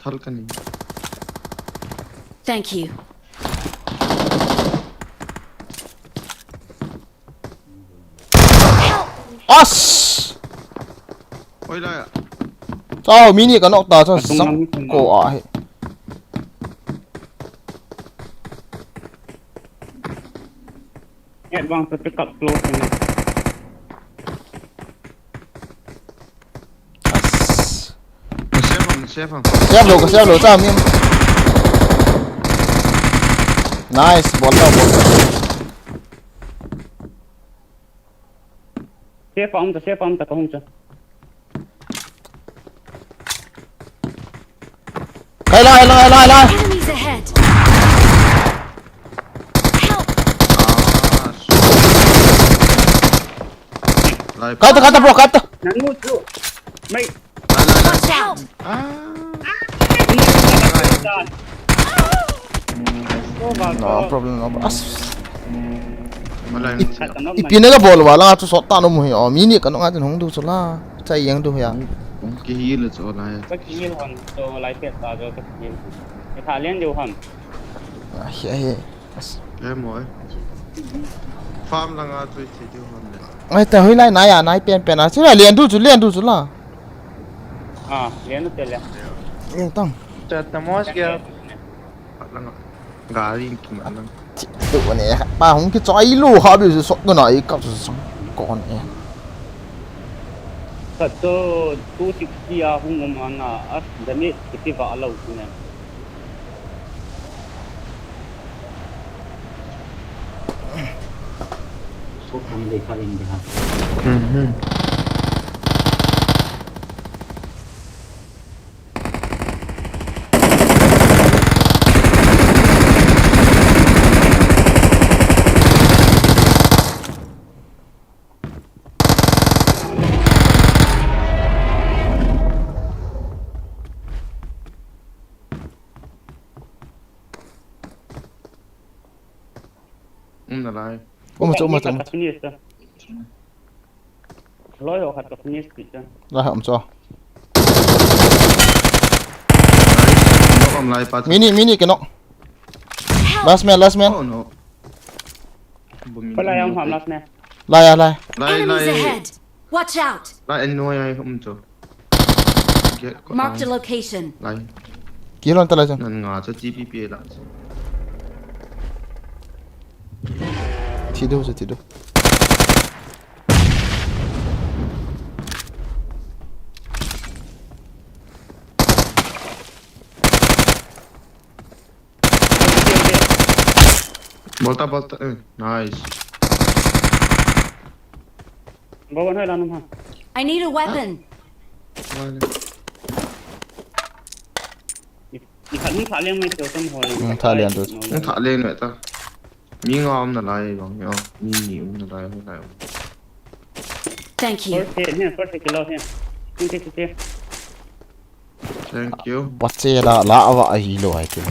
Thal kan ni. Thank you. As. Oi la. Sao mini cái nóc ta sao sáng cổ à? Get bang to pick up close na. Chef. Xếp lỗ ra miếng. Nice, ball đâu. Xe phóng ta không chứ. Lai. Enemies ahead. Help! Kata bro, kata. Nanu tu. May. Watch out! No problem, no. As. Malay Ipinaga ball wala tu shot ta no mo hi. Mini ka no nga tin hong du sula. Chai yang du ya. Cái heal cho lại. Cái heal hòn cho lại phết ta cho cái heal. Cái thả liên điều hòn. Ai. Em rồi. Farm là ngã tôi chỉ điều hòn này. Ai ta hoi lai nai à nai pen à. Chứ là liền du la. À, liên nó tiền liền. Yang tong. Chat tamos kìa. Là ngã. Gà đi kìm ăn lắm. Tự này ba hong cái choi lu ha bi shot cái này cặp sang con này. Thật to 260 à hung ngon à. As dami kiti va lâu nè. Số không để khai in được hả? Là lại. Ôm cho. Lôi hồ hạt cặp nhét chứ. Ra hầm cho. Lại lại. Mini cái nó. Last man. Oh no. Phải lại ông hàm last nè. Lai. Enemies ahead. Watch out! Lại anh nuôi ai không cho. Marked a location. Lại. Kia lon ta lai chan. Nên ngã cho GPP lại. Thi đâu. Volta. Nice. Bao hơi lan không hả? I need a weapon. Thả liên mấy kiểu tâm hồi. Thả liên rồi. Thả lên vậy ta. Mi ngon là lại bằng nhau. Mi nhiều là lại không lại. Thank you. First kilo here. Take. Thank you. What's da la wa ai lo ai tu.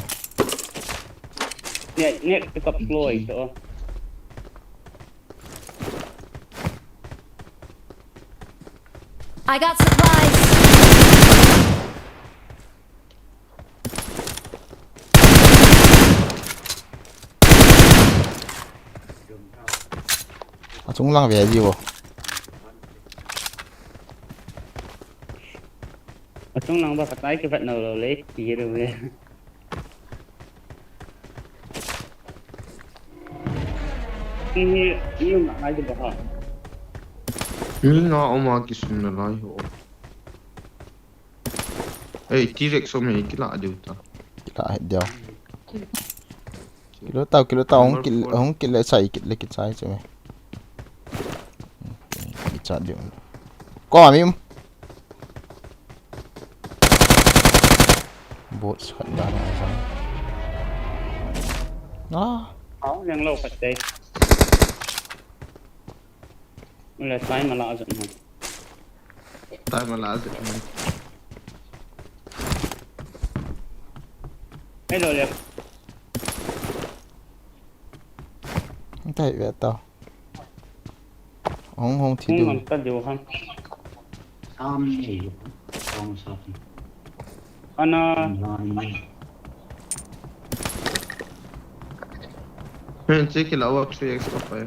Nè pick up Chloe so. I got supplies. Chúng lăng về gì vô? Ở trong lòng ba cái tay cái vật nào lấy gì rồi về. Ini nak lagi dah. Mi ngon mà cái súng là lại hộ. Ê, T-Rex số mấy cái lạ điều ta. Lạ điều. Kilo tao không kilo sai chứ mày. Chả điều. Có à mìm. Bot hận đã này sao? Đó. Áo yang lâu phải đây. Là sai mà lạ giận hả? tái mà lá dễ mình ไม่โดนเลย ใช่แบบต่อห้องที่ พุ่ง ดู มันก็อยู่ครับ Sam này không sao thì อันน่ะ rồi mình chỉ cái lão bác suy extra phải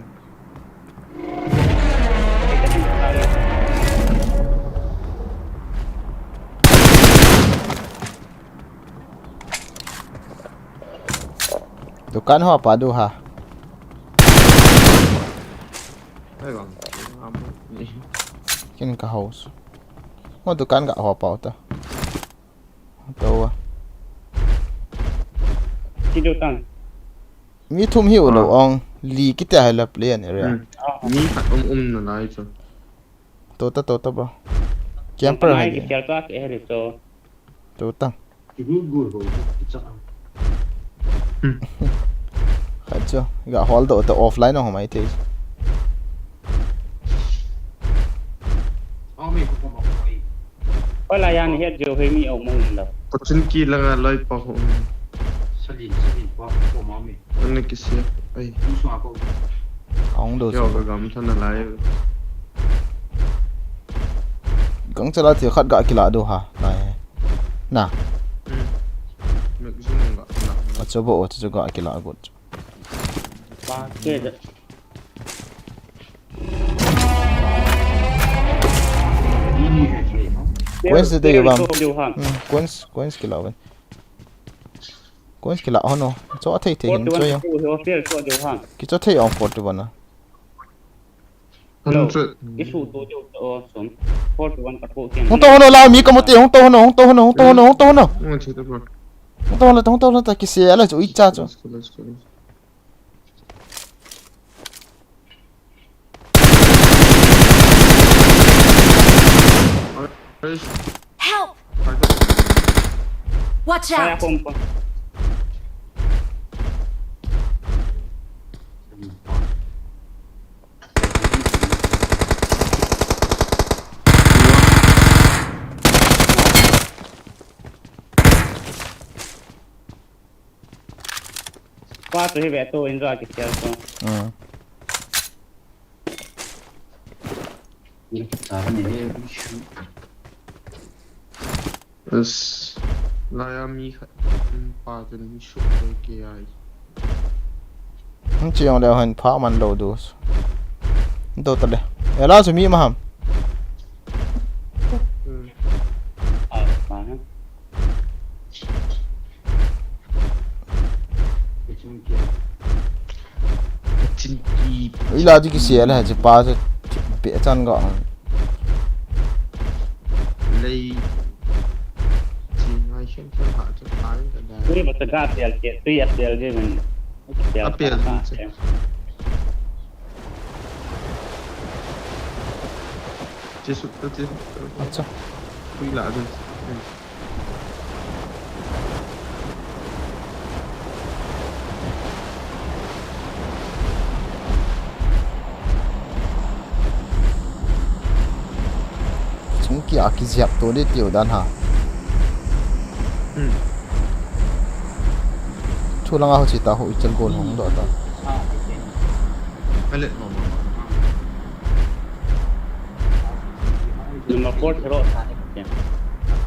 ดูการหัวปลาดูฮะ đây bằng đi กินกับเฮาส์ว่าดูการกับหัวปลาตัว ที่ดูตั้ง มีทุ่มหิวหนูอองลีกิแต่ให้ลับเลียนอะไร mi hạt nó lại cho ตัวบรแคมเปอร์ ให้ ให้ กิจการก็เอริโต ตัวตั้ง thì cứ gùi gùi cho ขัดจ้ะก็ฮอลตัวออฟไลน์น้องไม่ที mình không có gì ก็ลายานเฮ็ดอยู่ให้มีออกมุมแล้ว có chân kia là lại bảo hộ sao liền qua của máu mình anh cái gì ấy đi xóa cô อ๋องดู cho cái gắm thân là lại กังจะลาที่ขัดกะกีฬาดูฮะน่ะ mình cứ dùng gắm ว่าจะบอกว่าจะกะกีฬากู ปาเกต đi như thế này không กวนส์เดียวบ้าง อยู่ครับ กวนส์กีฬาเป็นกวนส์กีฬาอ๋อเนาะจะว่าเที่ยงช่วยยัง ผู้เชี่ยวชาญอยู่ครับ กิจจะเที่ยงฟอร์ตวันนะ 100 กิสูตัวอยู่สมโคตรวันกับผู้เชี่ยว ห้องโตเรามีกรรมติห้องโตเรา mình chỉ tập rồi ห้องโตเราแต่กิเสียอะไรจะอีจ้าจ้ะ let's go Help! Watch ใช่ out! ผม ว่าตัวที่แบบตัวอินทรากิจการตัว sao cái này đi shoot es là mi hạt ba chân chụp cái ai มันจะยังเดี๋ยวเห็นพามันโลดูโตตัดเลยเอล่าจะมีมั้ย มาฮะ cái chân kia chân kỳ อีลาที่กิเสียเลยจะปาจะเปียจันก่อน lấy chỉ ngay xem hạ cho thái là นี่มันจะกล้าเปลี่ยนเกียร์เปลี่ยนใช่ไหมเปลี่ยน chế sụt chế อาจ้ะ quy lại rồi ฉันกี่อากิเสียบตัวนี้เดียวด้านหาช่วงหลังเขาจิตาหูอีจันโกนของดอตา cái lệ hòm มันมาโคตรโรดเนี่ย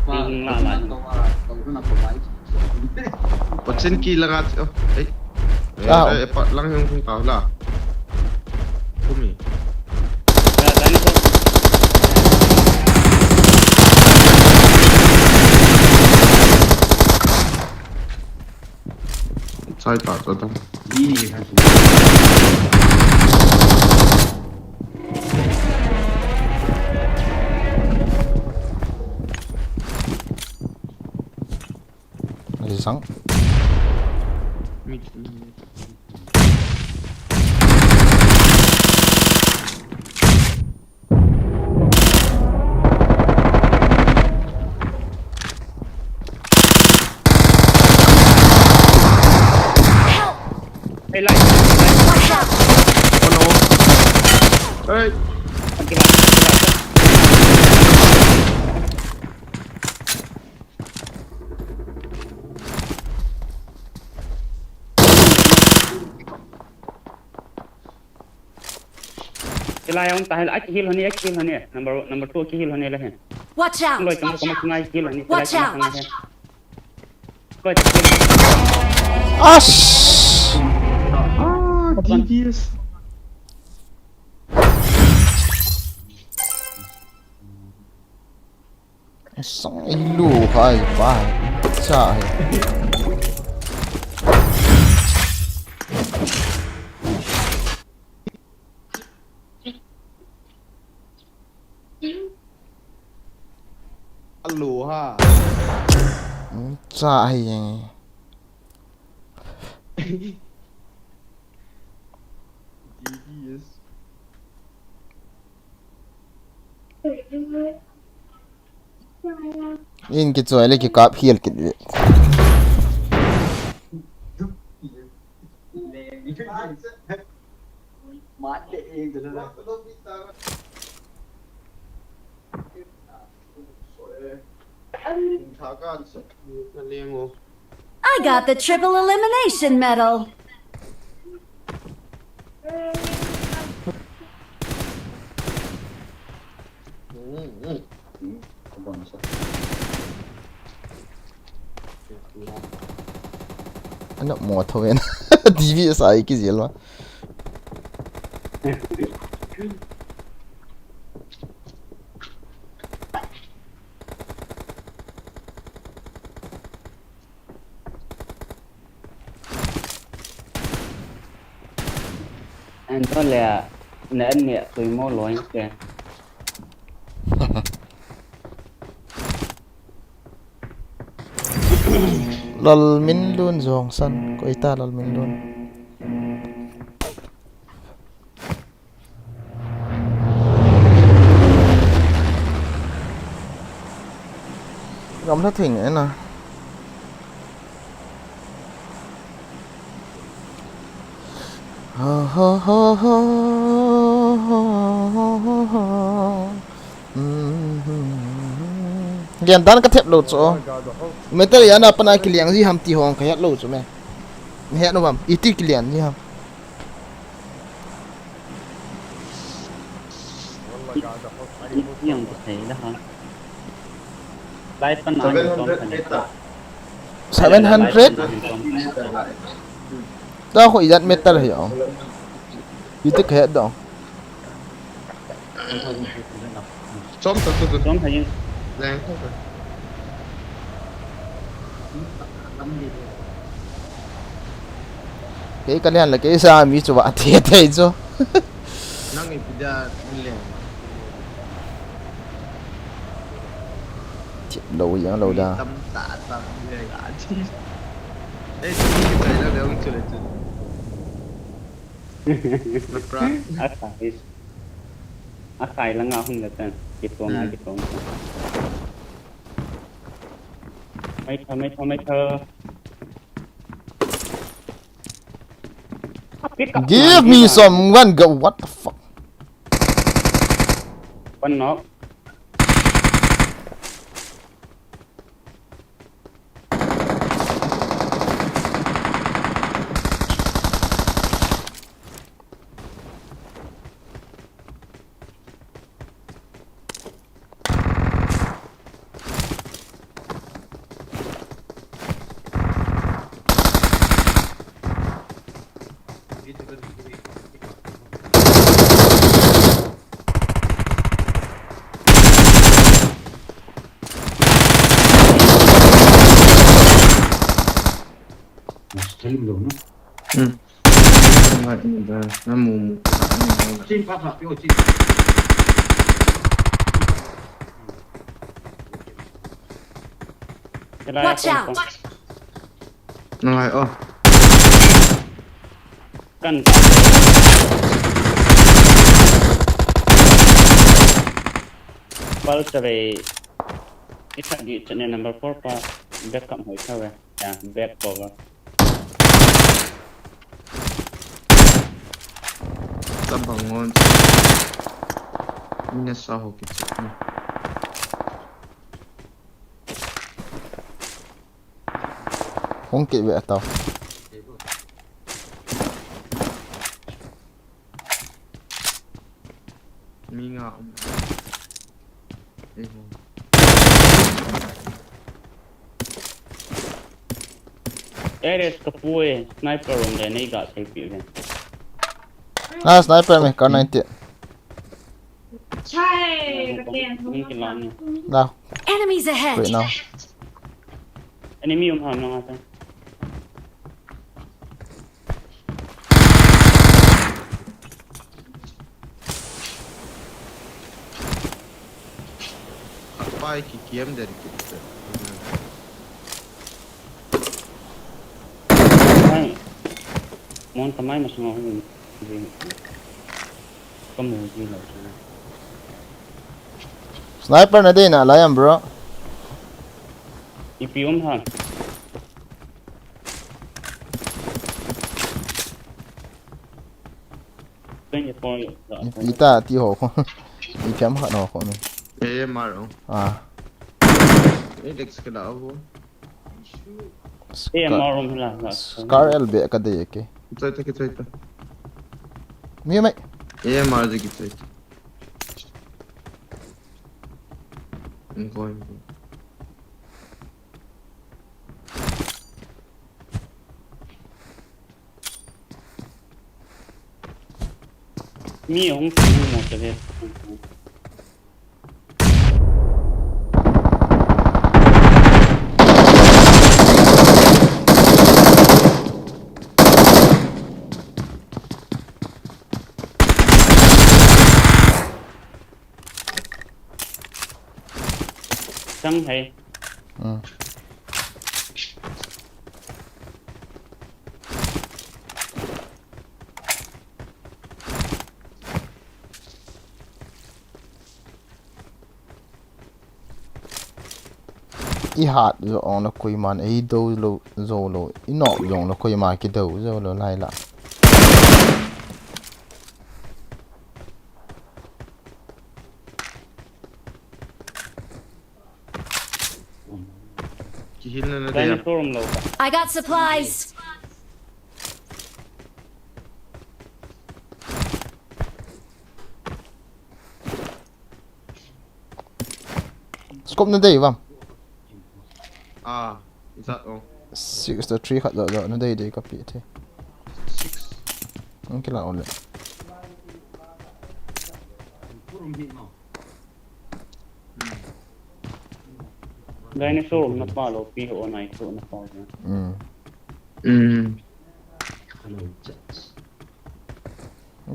ยิงล่ามา có chân kỳ là ngắt ấy ấy lăng hông không tao là không mì แล้วตอนนี้ก็ sai tao cho tao đi như thế này อะไรสัง mi Help! ไอ้ไล่ Watch out! oh no ê มันกี่บาท चला हम ताहल आज हिल होने number 2 की हिल होने लहे Watch out! लोय कम संगाई हिल होने Watch out! Sangai है Ash! DBS. Sang ilu hai pai. Cha hai. Aloha. Cha hai yang. DBS. In ki choi le ki kap hiel ki. I got the triple elimination medal. Ano mo thowen. DBS ai ki zel ma. anh có là nãy nè tùy mô lỗi kìa Lol min lun zong san ko ita lol min lun. Gắm thất thỉnh ấy nè. Lian dan ka thep lo cho meter ya na pana kiliang ji ham ti hong ka lo cho me he no bam iti kilian ji ham yang thấy đó hả lại phân nói 700 da ko idat meter hiyo iti ka he do Chom thấy Lang. cái kalian là cái sa mi cho ba thiệt thế cho Nang ipida lang. lâu yang lâu da Tâm tạ tâm về cả chi. Ê, cái này nó đều chưa được. Akay lang ako ng gatan. Kito nga. May thơ. Give me some one go. What the fuck? One knock. Watch out! Rồi, Kan. Pal sabi isa di channel number 4 pa backup hoy ka we. Ya, back cover. Tabangon. Ini saho kecil. Không kịp vậy tao. mi nga Eres kapue sniper room le nei ga sai pi ve. sniper me kar 90 nào Enemies ahead. wait nào Enemy ham na ata. pai ki kiem der ki Ai. Mon tamai mas ngo ni. Kamu ji la. sniper na din alayam bro Ipium ha. Bên Nhật ita ti ho ko ipiam ha no ko mi AMR Dex ka daw ho AMR room la. scar lb ka de ke Kita mi mai AMR de kita Ngoi Mi ông cũng một cái Chẳng hay. I hat zo on la koi man e do lo zo lo I no yong la koi ma ki do zo lo lai la I got supplies. Scope na day vam is that all 63 khat zo na day de ka pi the 6 kila ole Dinosaur na palo pi ho nai so na pa.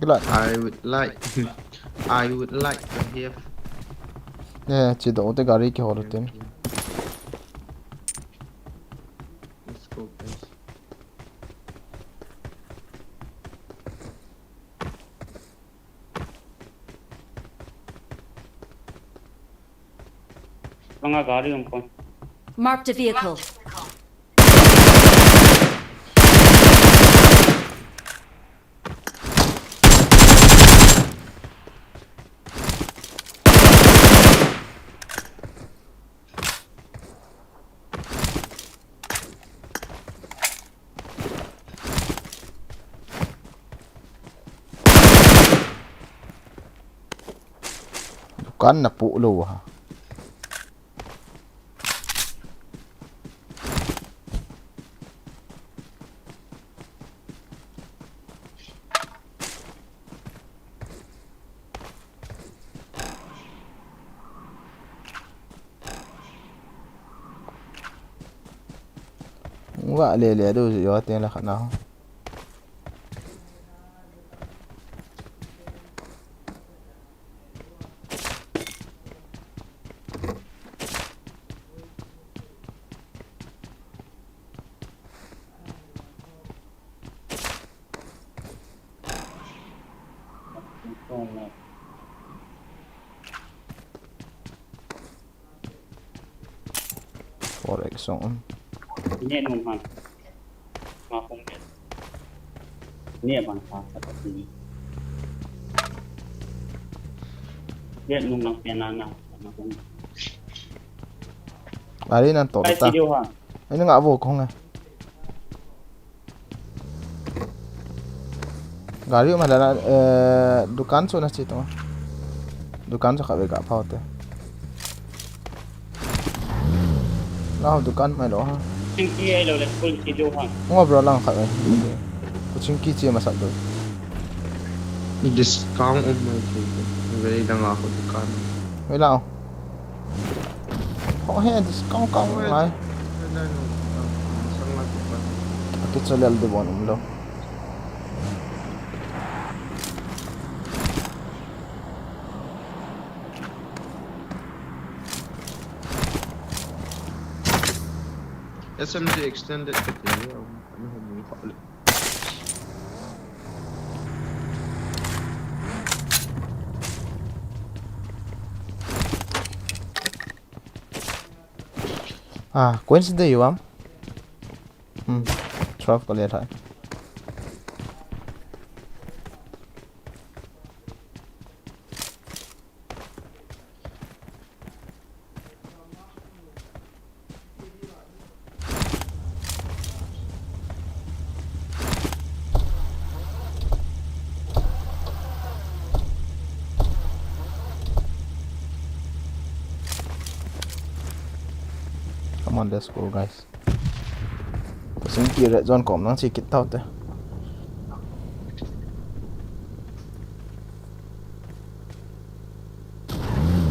kila I would like to hear yeah chi do te gari ki hor ten let's go guys Mga gari yung kon. Marked a vehicle. kan na pu lo ha wa le do yo ten la khana forex on Ini nung han. Mapong ke. Ini bang pa sa ni. Dia nung nang pianana. Mapong. ari nan to ta ai nga vô không à gari mà là dukan so na chito dukan sa kabe ka pa te lao dukan mai lo ha Chinky ay lo let's pull si Johan. ngobro lang ka kucing kici masak do Discount on my table. Very lang ako dukan. wait lang oh he discount ka lai akit sa lel de bon lo SMG extended to the ano mo pa ulit. coincidence you am 12 ก็เลยถ่าย Come on, let's go, guys. Xin kia red zone cổng nó chỉ kịp tao thế.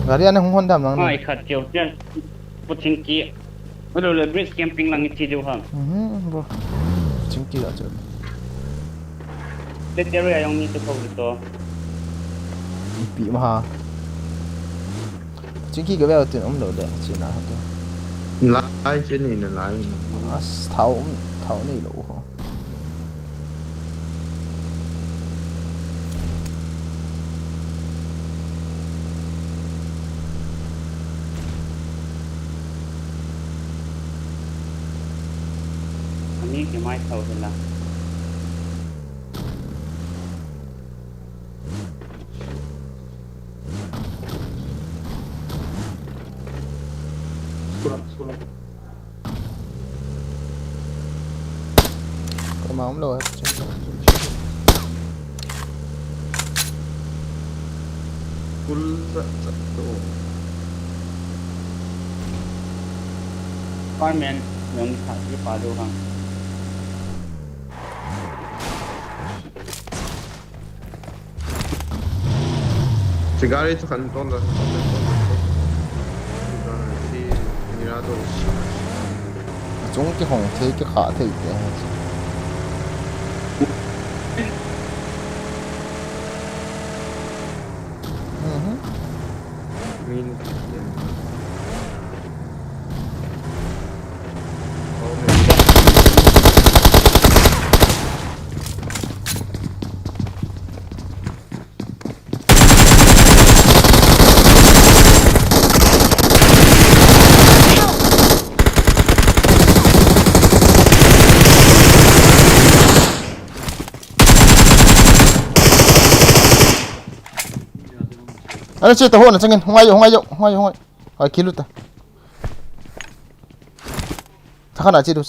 Gari anh không đam lắm. Ai khát chiều chứ, bút xin kia. Bây giờ là bridge camping lang ít chiều hả? Bro, xin kia rồi. Để theo rồi anh đi câu được to. Bị mà ha. Xin kia cái vẻ tiền ông đồ đấy, chỉ là thôi. Lái trên này là lái. Tháo này lỗ hả? Anh cái máy thầu thì là. Có máu rồi. Full Fireman yang khát cái phá đâu hả? Sigari itu kan tol lah. Si Mirados. Chúng cái hồng thế cái khả thể thế. Min. Ano siya taho na sangin hungayo ay kilo ta taka na chido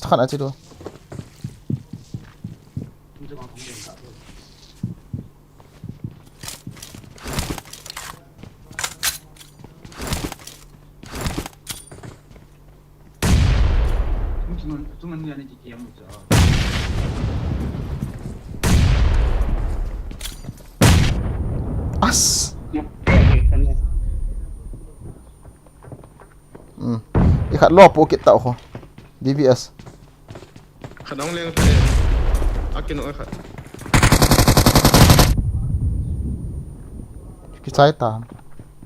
as ikat lo po kita ko DBS Kadang lang tayo. Akin o ikat. kita ta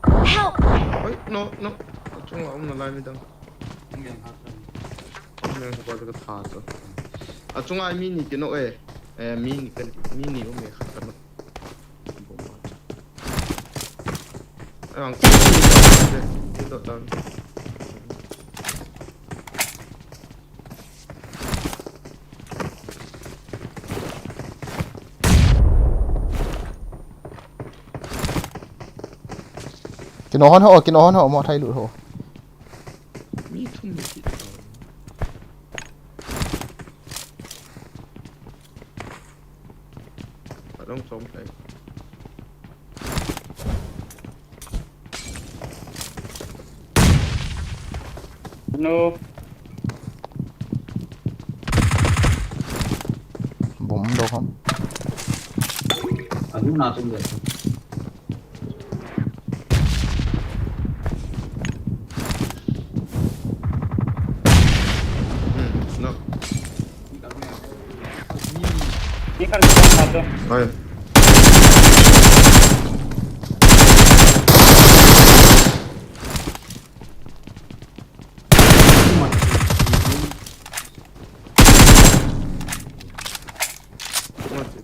Ay, no. Chung ako nalami dang. Ang sa pala ka tato. At chung ay mini kino mini o may kakano. Ayun. Ito lang. kinohon ho mo thay lụt ho Mi thum mi kit. Parang som play. No. Bom đâu không? Ở lúc nào trong người. No. Ini kan bukan satu. Rồi.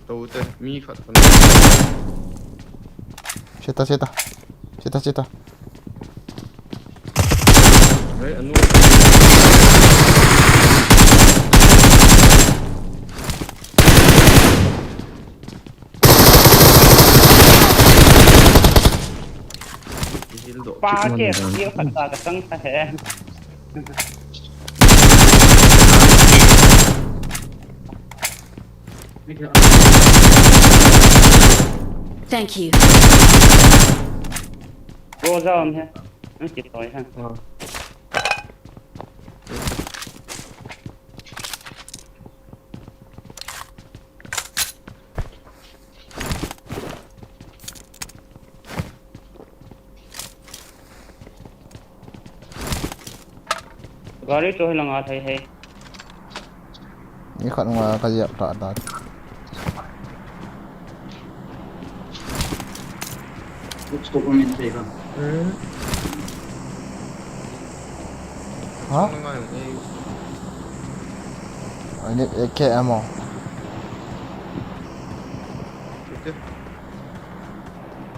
Tàu tên mi phật phần. Chết ta. Đấy anh nuôi. Ba kia dia kata keseng saya. Thank you. Rosa om ha. Nó chỉ tội ha. Gari tu hilang atai hai. Ini kan nggak kayak tak. Stop om inte Ivan. Hả? Ini AK ammo.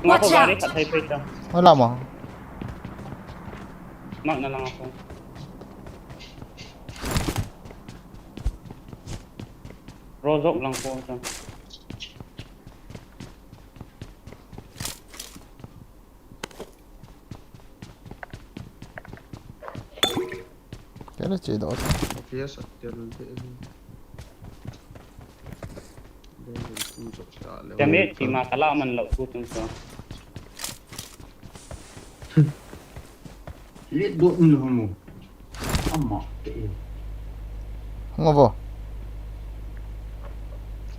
Watch out. Gari kat hai peta. Nó làm à? Mak na lang ako. Rozok lang po ito. Cái đó chỉ đổ. Phía sạch chân Kami si makalaman law po ito. Lihat dua minum. Amma. Không vô.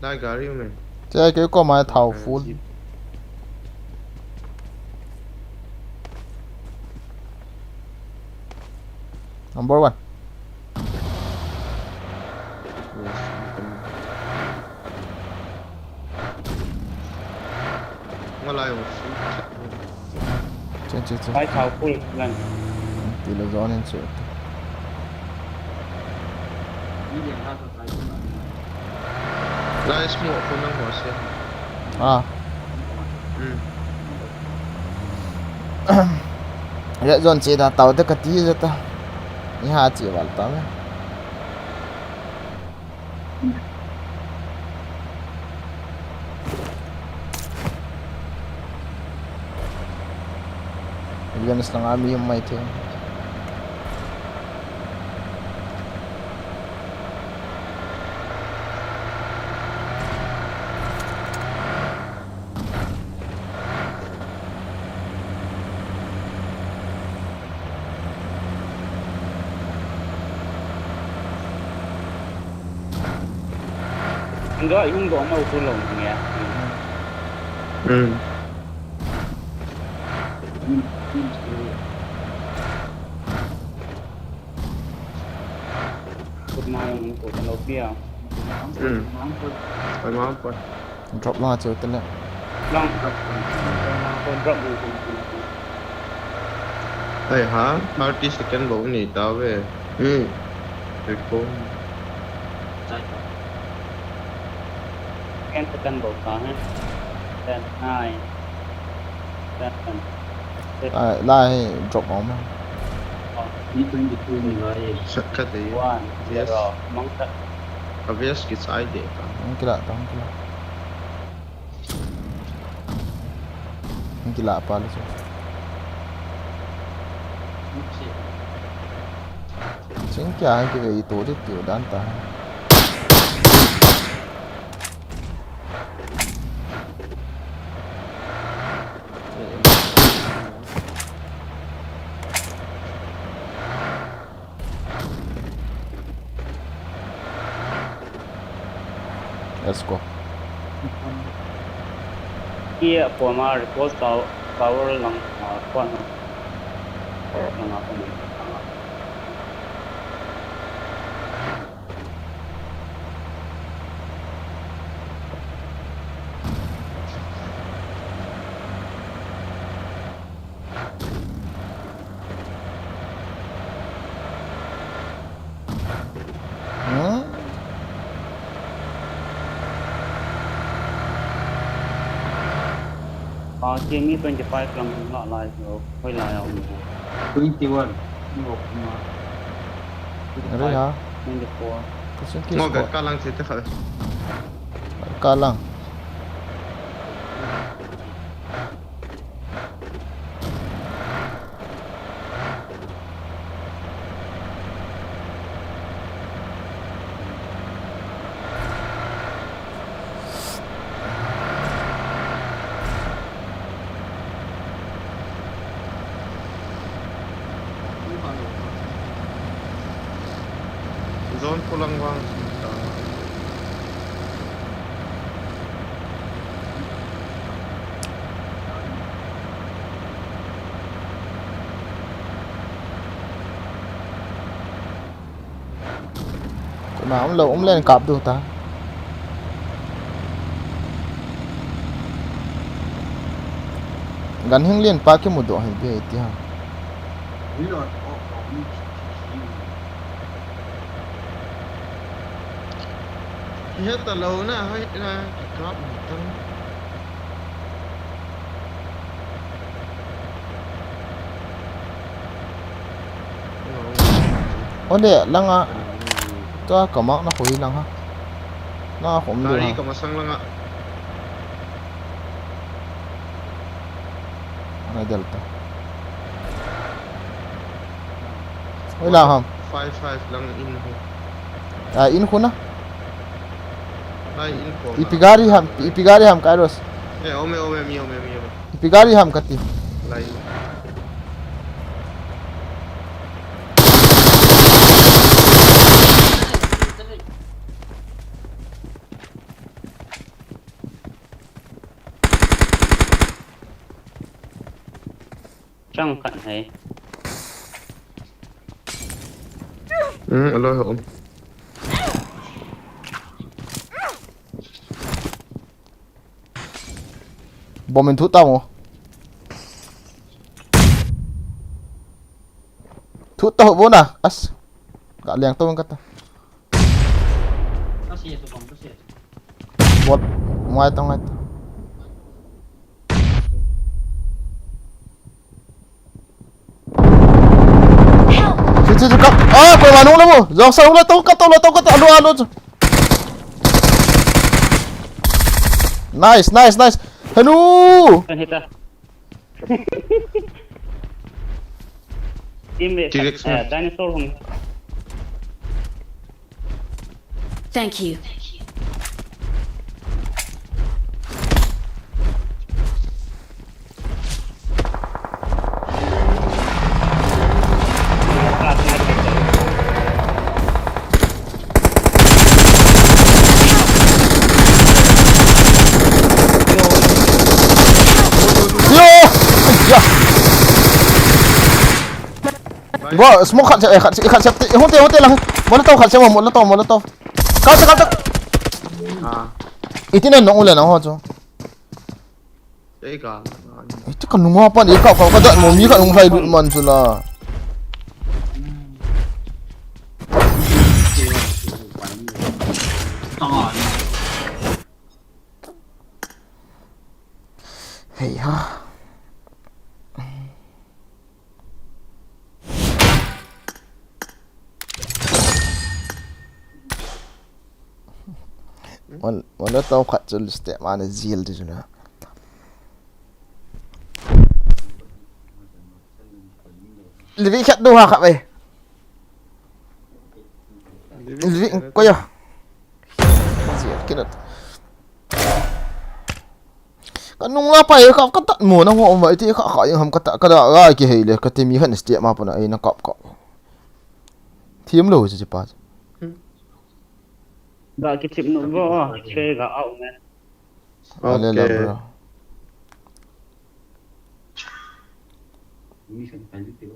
Đây gari mình. Chơi cái con mà thầu full. Number 1. Ngoài một Trên. Phải thầu full lần. Thì là gió nên sửa. Lai semua pun nak masih. À. Dạ dọn chỉ là tàu tới cái tí rồi ta. Ní hà chỉ vào tao ấy. Lianas lang kami yung mic eh. Enggak, yung doon na utulong niya. Kumain ko sa lobby. Phải mampu. Drop lang aja hotel lah. Lang ko drop mo ko. Hey hả? 30 second bộ này tao về. Được không? Kan tekan bawah ha. Dan hai. Dan Lại drop bóng mà. Itu ni guys. Sekat dia. One. Zero. Mangsa. Obvious kita ide kan. Gila. Gila apa lu sih? Chính cái ý tố thì tiểu đan ta. let's go ที่ปวดมาโพสต์power หลังก่อนหลังคนนี้เกมนี้25 กำลังละลายเราค่อยลายเอาอยู่21นี่ออกมา ada ya 24 kesin Mau kis gak kalang sih teh. kalang Zone pulang bang. nào ông lên cặp được ta gần hưng liên pa cái một độ hành về thì ha Hết tờ lâu nè, hết ra drop một tấn. ồ để lăng à cho cả mắc nó khối lăng ha nó không được Dari ha ka masang lang ah. nó delta ôi là không 55 lang in ho. à in khuna Ay in ko. ipigari ham kairos Ome. ipigari ham kati Lain. trong cận này Alo hổm. bỏ mình thút tao thút tao vốn à as gak liang tao kata buat ngoài tao Cuci cakap. Ah, kau mana lah mu? Jauh sana lah tahu kata alo. Nice. Hanu. kan kita tim dinosaur hung Thank you. Gua smoke kat septic. Hotel lah. Molotov kat siapa? Molotov. Kau cakap. Itu nak ulan apa tu? Itu kan nunggu apa ni? Kau tak mau mi kat nunggu saya duduk man tu lah. Hey ha. Mana tahu kat tu setiap mana zil tu sudah. Lebih kat tu ha kat bay. Lebih kau ya. Zil kena. Kan nung apa ya kau kata mu nang ho mai ti kau yang ham kata kada ai ki hei le kata mi han setiap ma pun ai nak kap. Thiam lo je cepat. Gak kicip nunggu, saya gak out man. Ale la bro. Ini kan kali tu.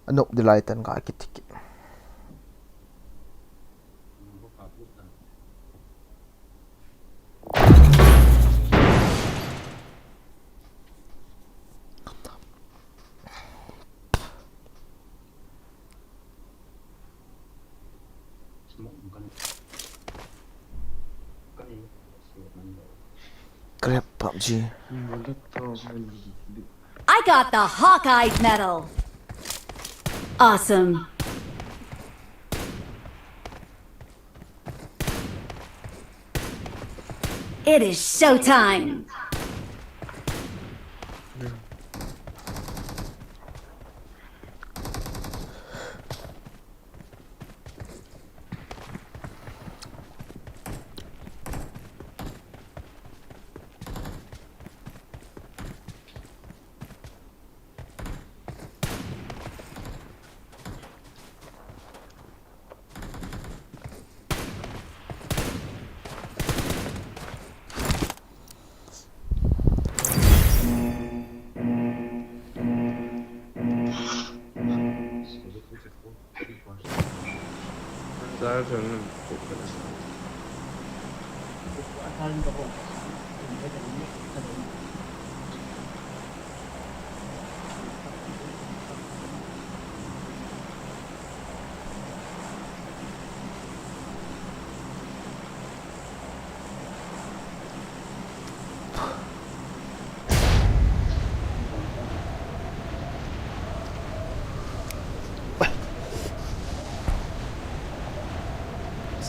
Anok dilaitan ka kitik. Grab PUBG. I got the Hawkeye medal. Awesome. It is showtime.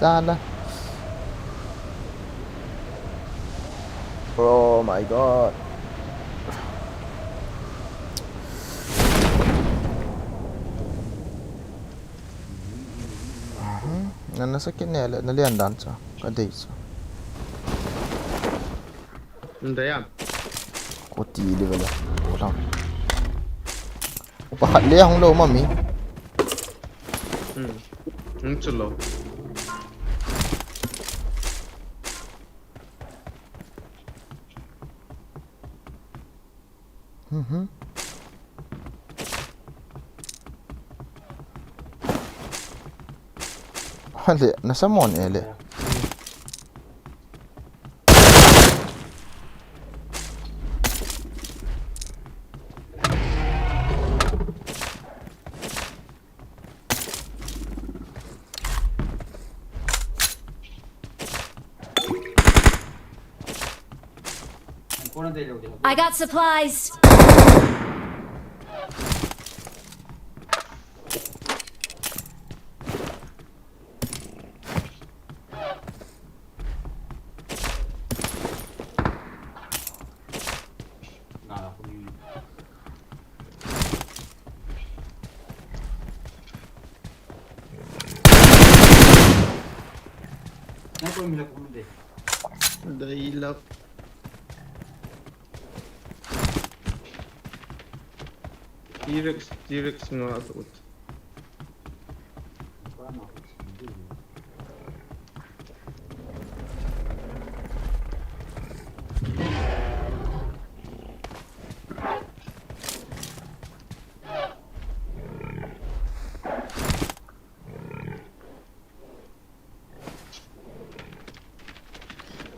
Sana. Oh my god. Nasa kinela naliandan sa kadaysa. Hindi yan. Kutili wala. Ulang. Upahali akong low mami. Chulo. Hali, nasa mon ele. I got supplies. Dailap. T-Rex nga ito.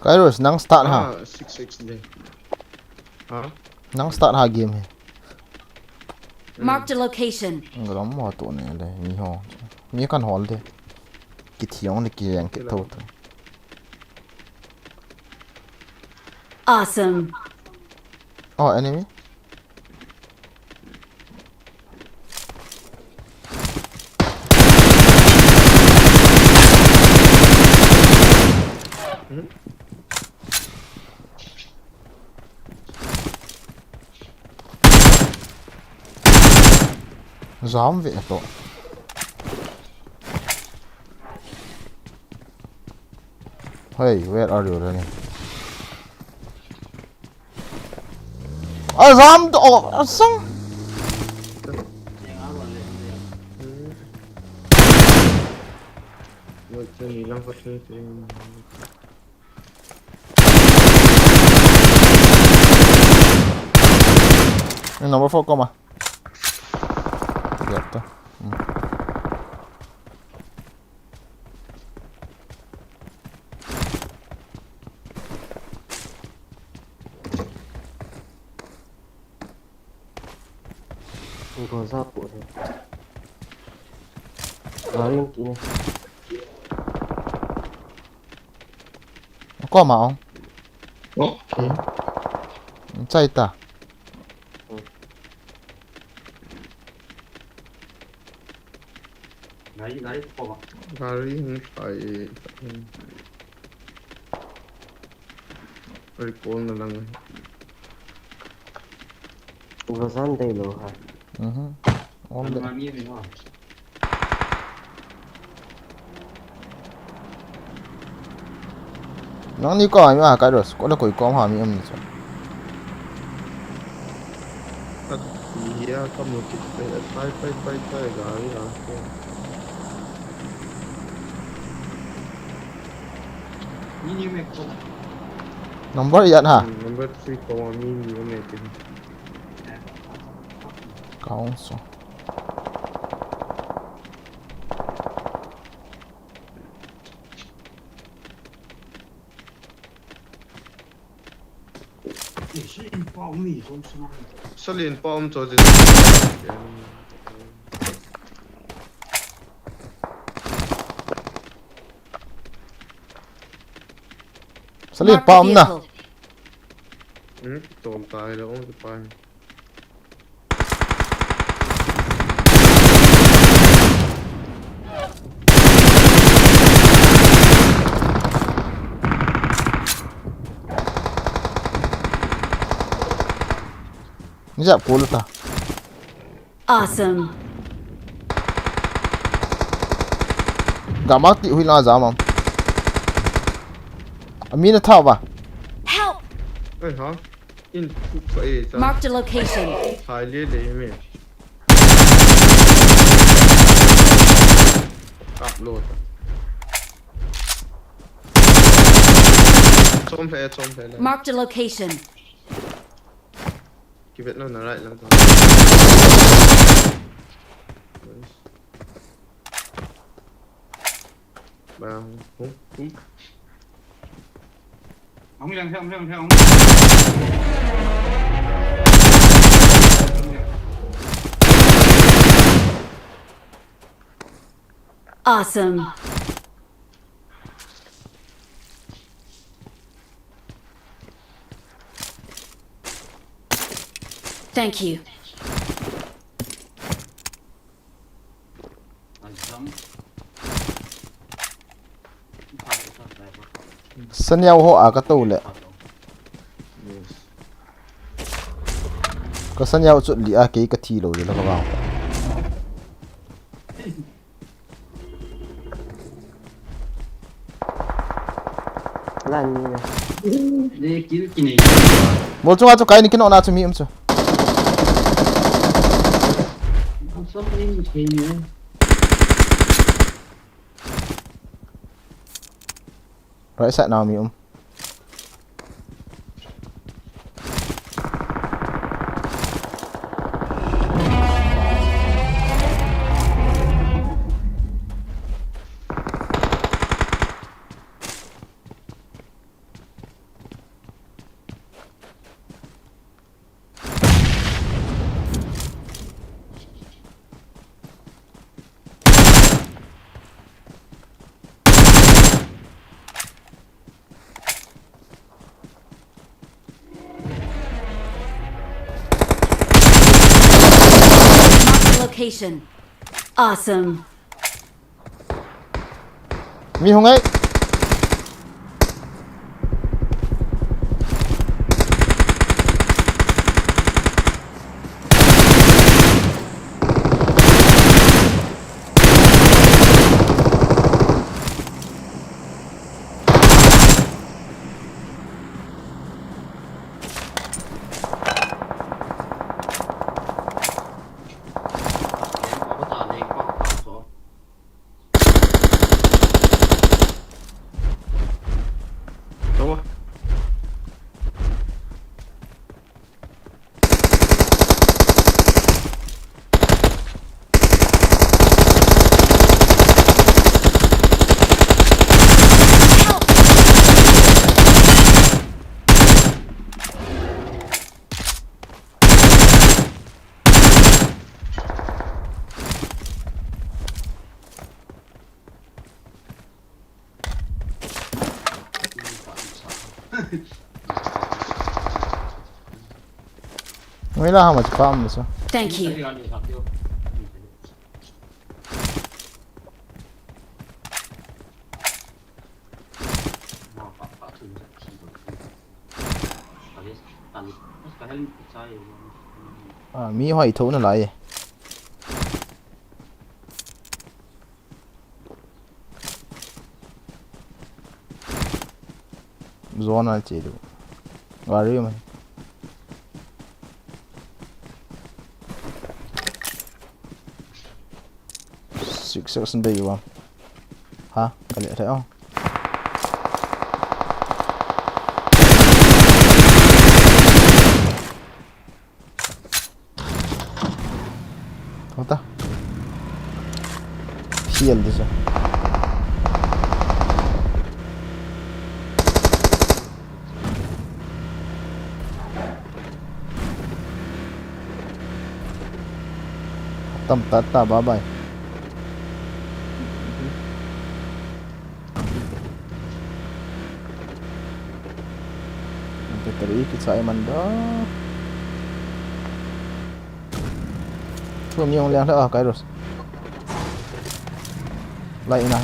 Kairos, nang start ha. 6-6 din. Ha? Nang start ha game he. Marked a location. Ngram mo to ne le ni ho. Mi kan hol de. Kithiong ne ki yang ke to. Awesome. Oh, enemy. Zombie to. Hey, where are you running? Ram to asang. Macam hilang pasal tu. Number 4 kau mah. Lihat tu. Kau sapu ni. Garing kini. Kau mau? Okay. Cai ta. Gari kau mah. Garing ay. Recall na lang. Ugasan tayo ha. Onde. Nang ni kau ai ka ros. Kau dah koi kau ha mi am ni so. At iya kamu kita pai gari lah. Ini mek kau. Number iat ha. Number 3 kau ni mekin. Kau so. Salin pa om cho je. Salin pam na. Tôm tai lo om pai. Ni jap pul ta. Awesome. Gamati hui na zamam. Amina tha ba. Help! Ha? In pai ta. Marked a location. Hai le me. Upload. Chom phe. Marked a location. Give it no right lang to. Bang. Ông đi theo. Awesome. Thank you. Sanyao ho a ka to le. Ka sanyao chu li a ke ka thi lo le la ba. Lan ni nè. Đi kiếm cái này. Mo chu a chu kai ni kin ona chu mi am chu. Không sống đi một cái nữa. Right side now mi Location. Awesome. Mi hong ai. May lang hamat pa mo so. Thank you. Mi hoài thú nó lại. Zone al chỉ được. Gari mà. 6 seconds đi vào. Hả? Cái này thấy không? Không ta. Heal đi sao? Tâm tát ta bye bye. Terikit sa iman đó. Thua nhiều leng thôi Kairos. Lại nào.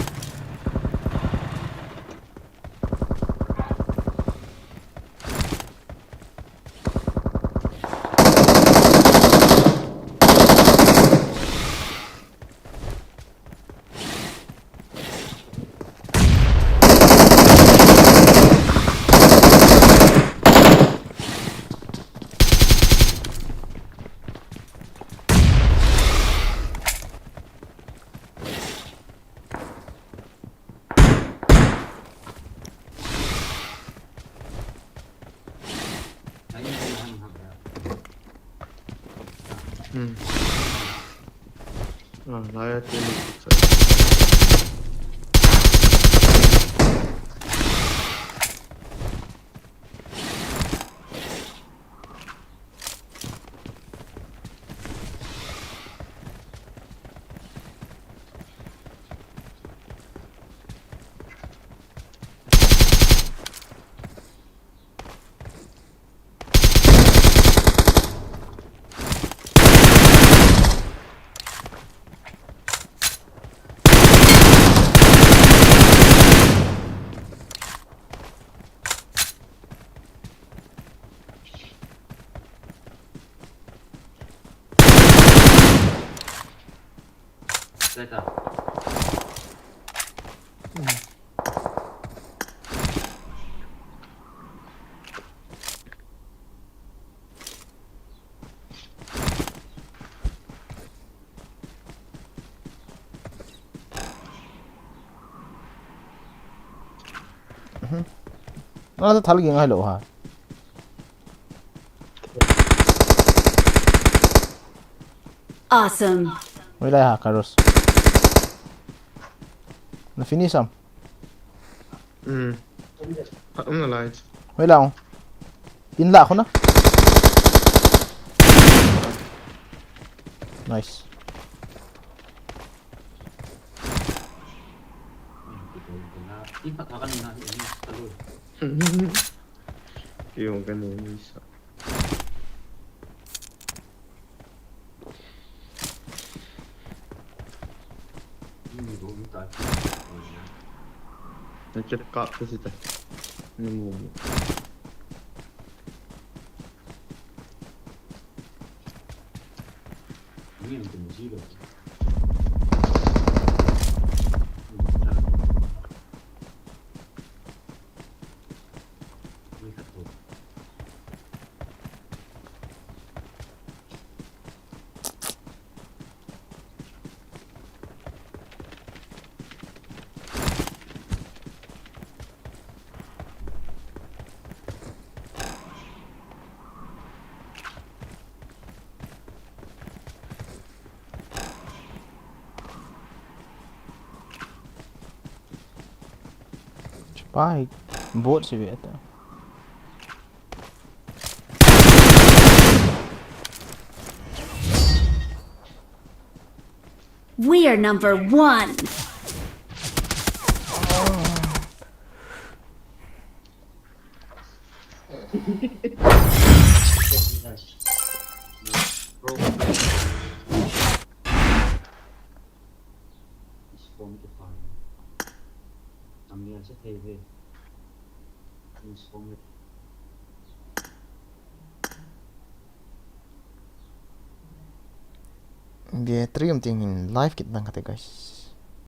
Lại trên nó thả cái ngay lộ hả? Awesome. Mới đây hả Kairos? Nó finish xong. Ông là lại. Mới đâu? In lạ không đó? Nice. Kêu cái này đi sao? Nó chết cọp cái gì vậy? Nó mù. Pai, bot si Veta. We are number 1. Ambil aja TV. Transformer. Dia trium tingin live kita nang kata guys.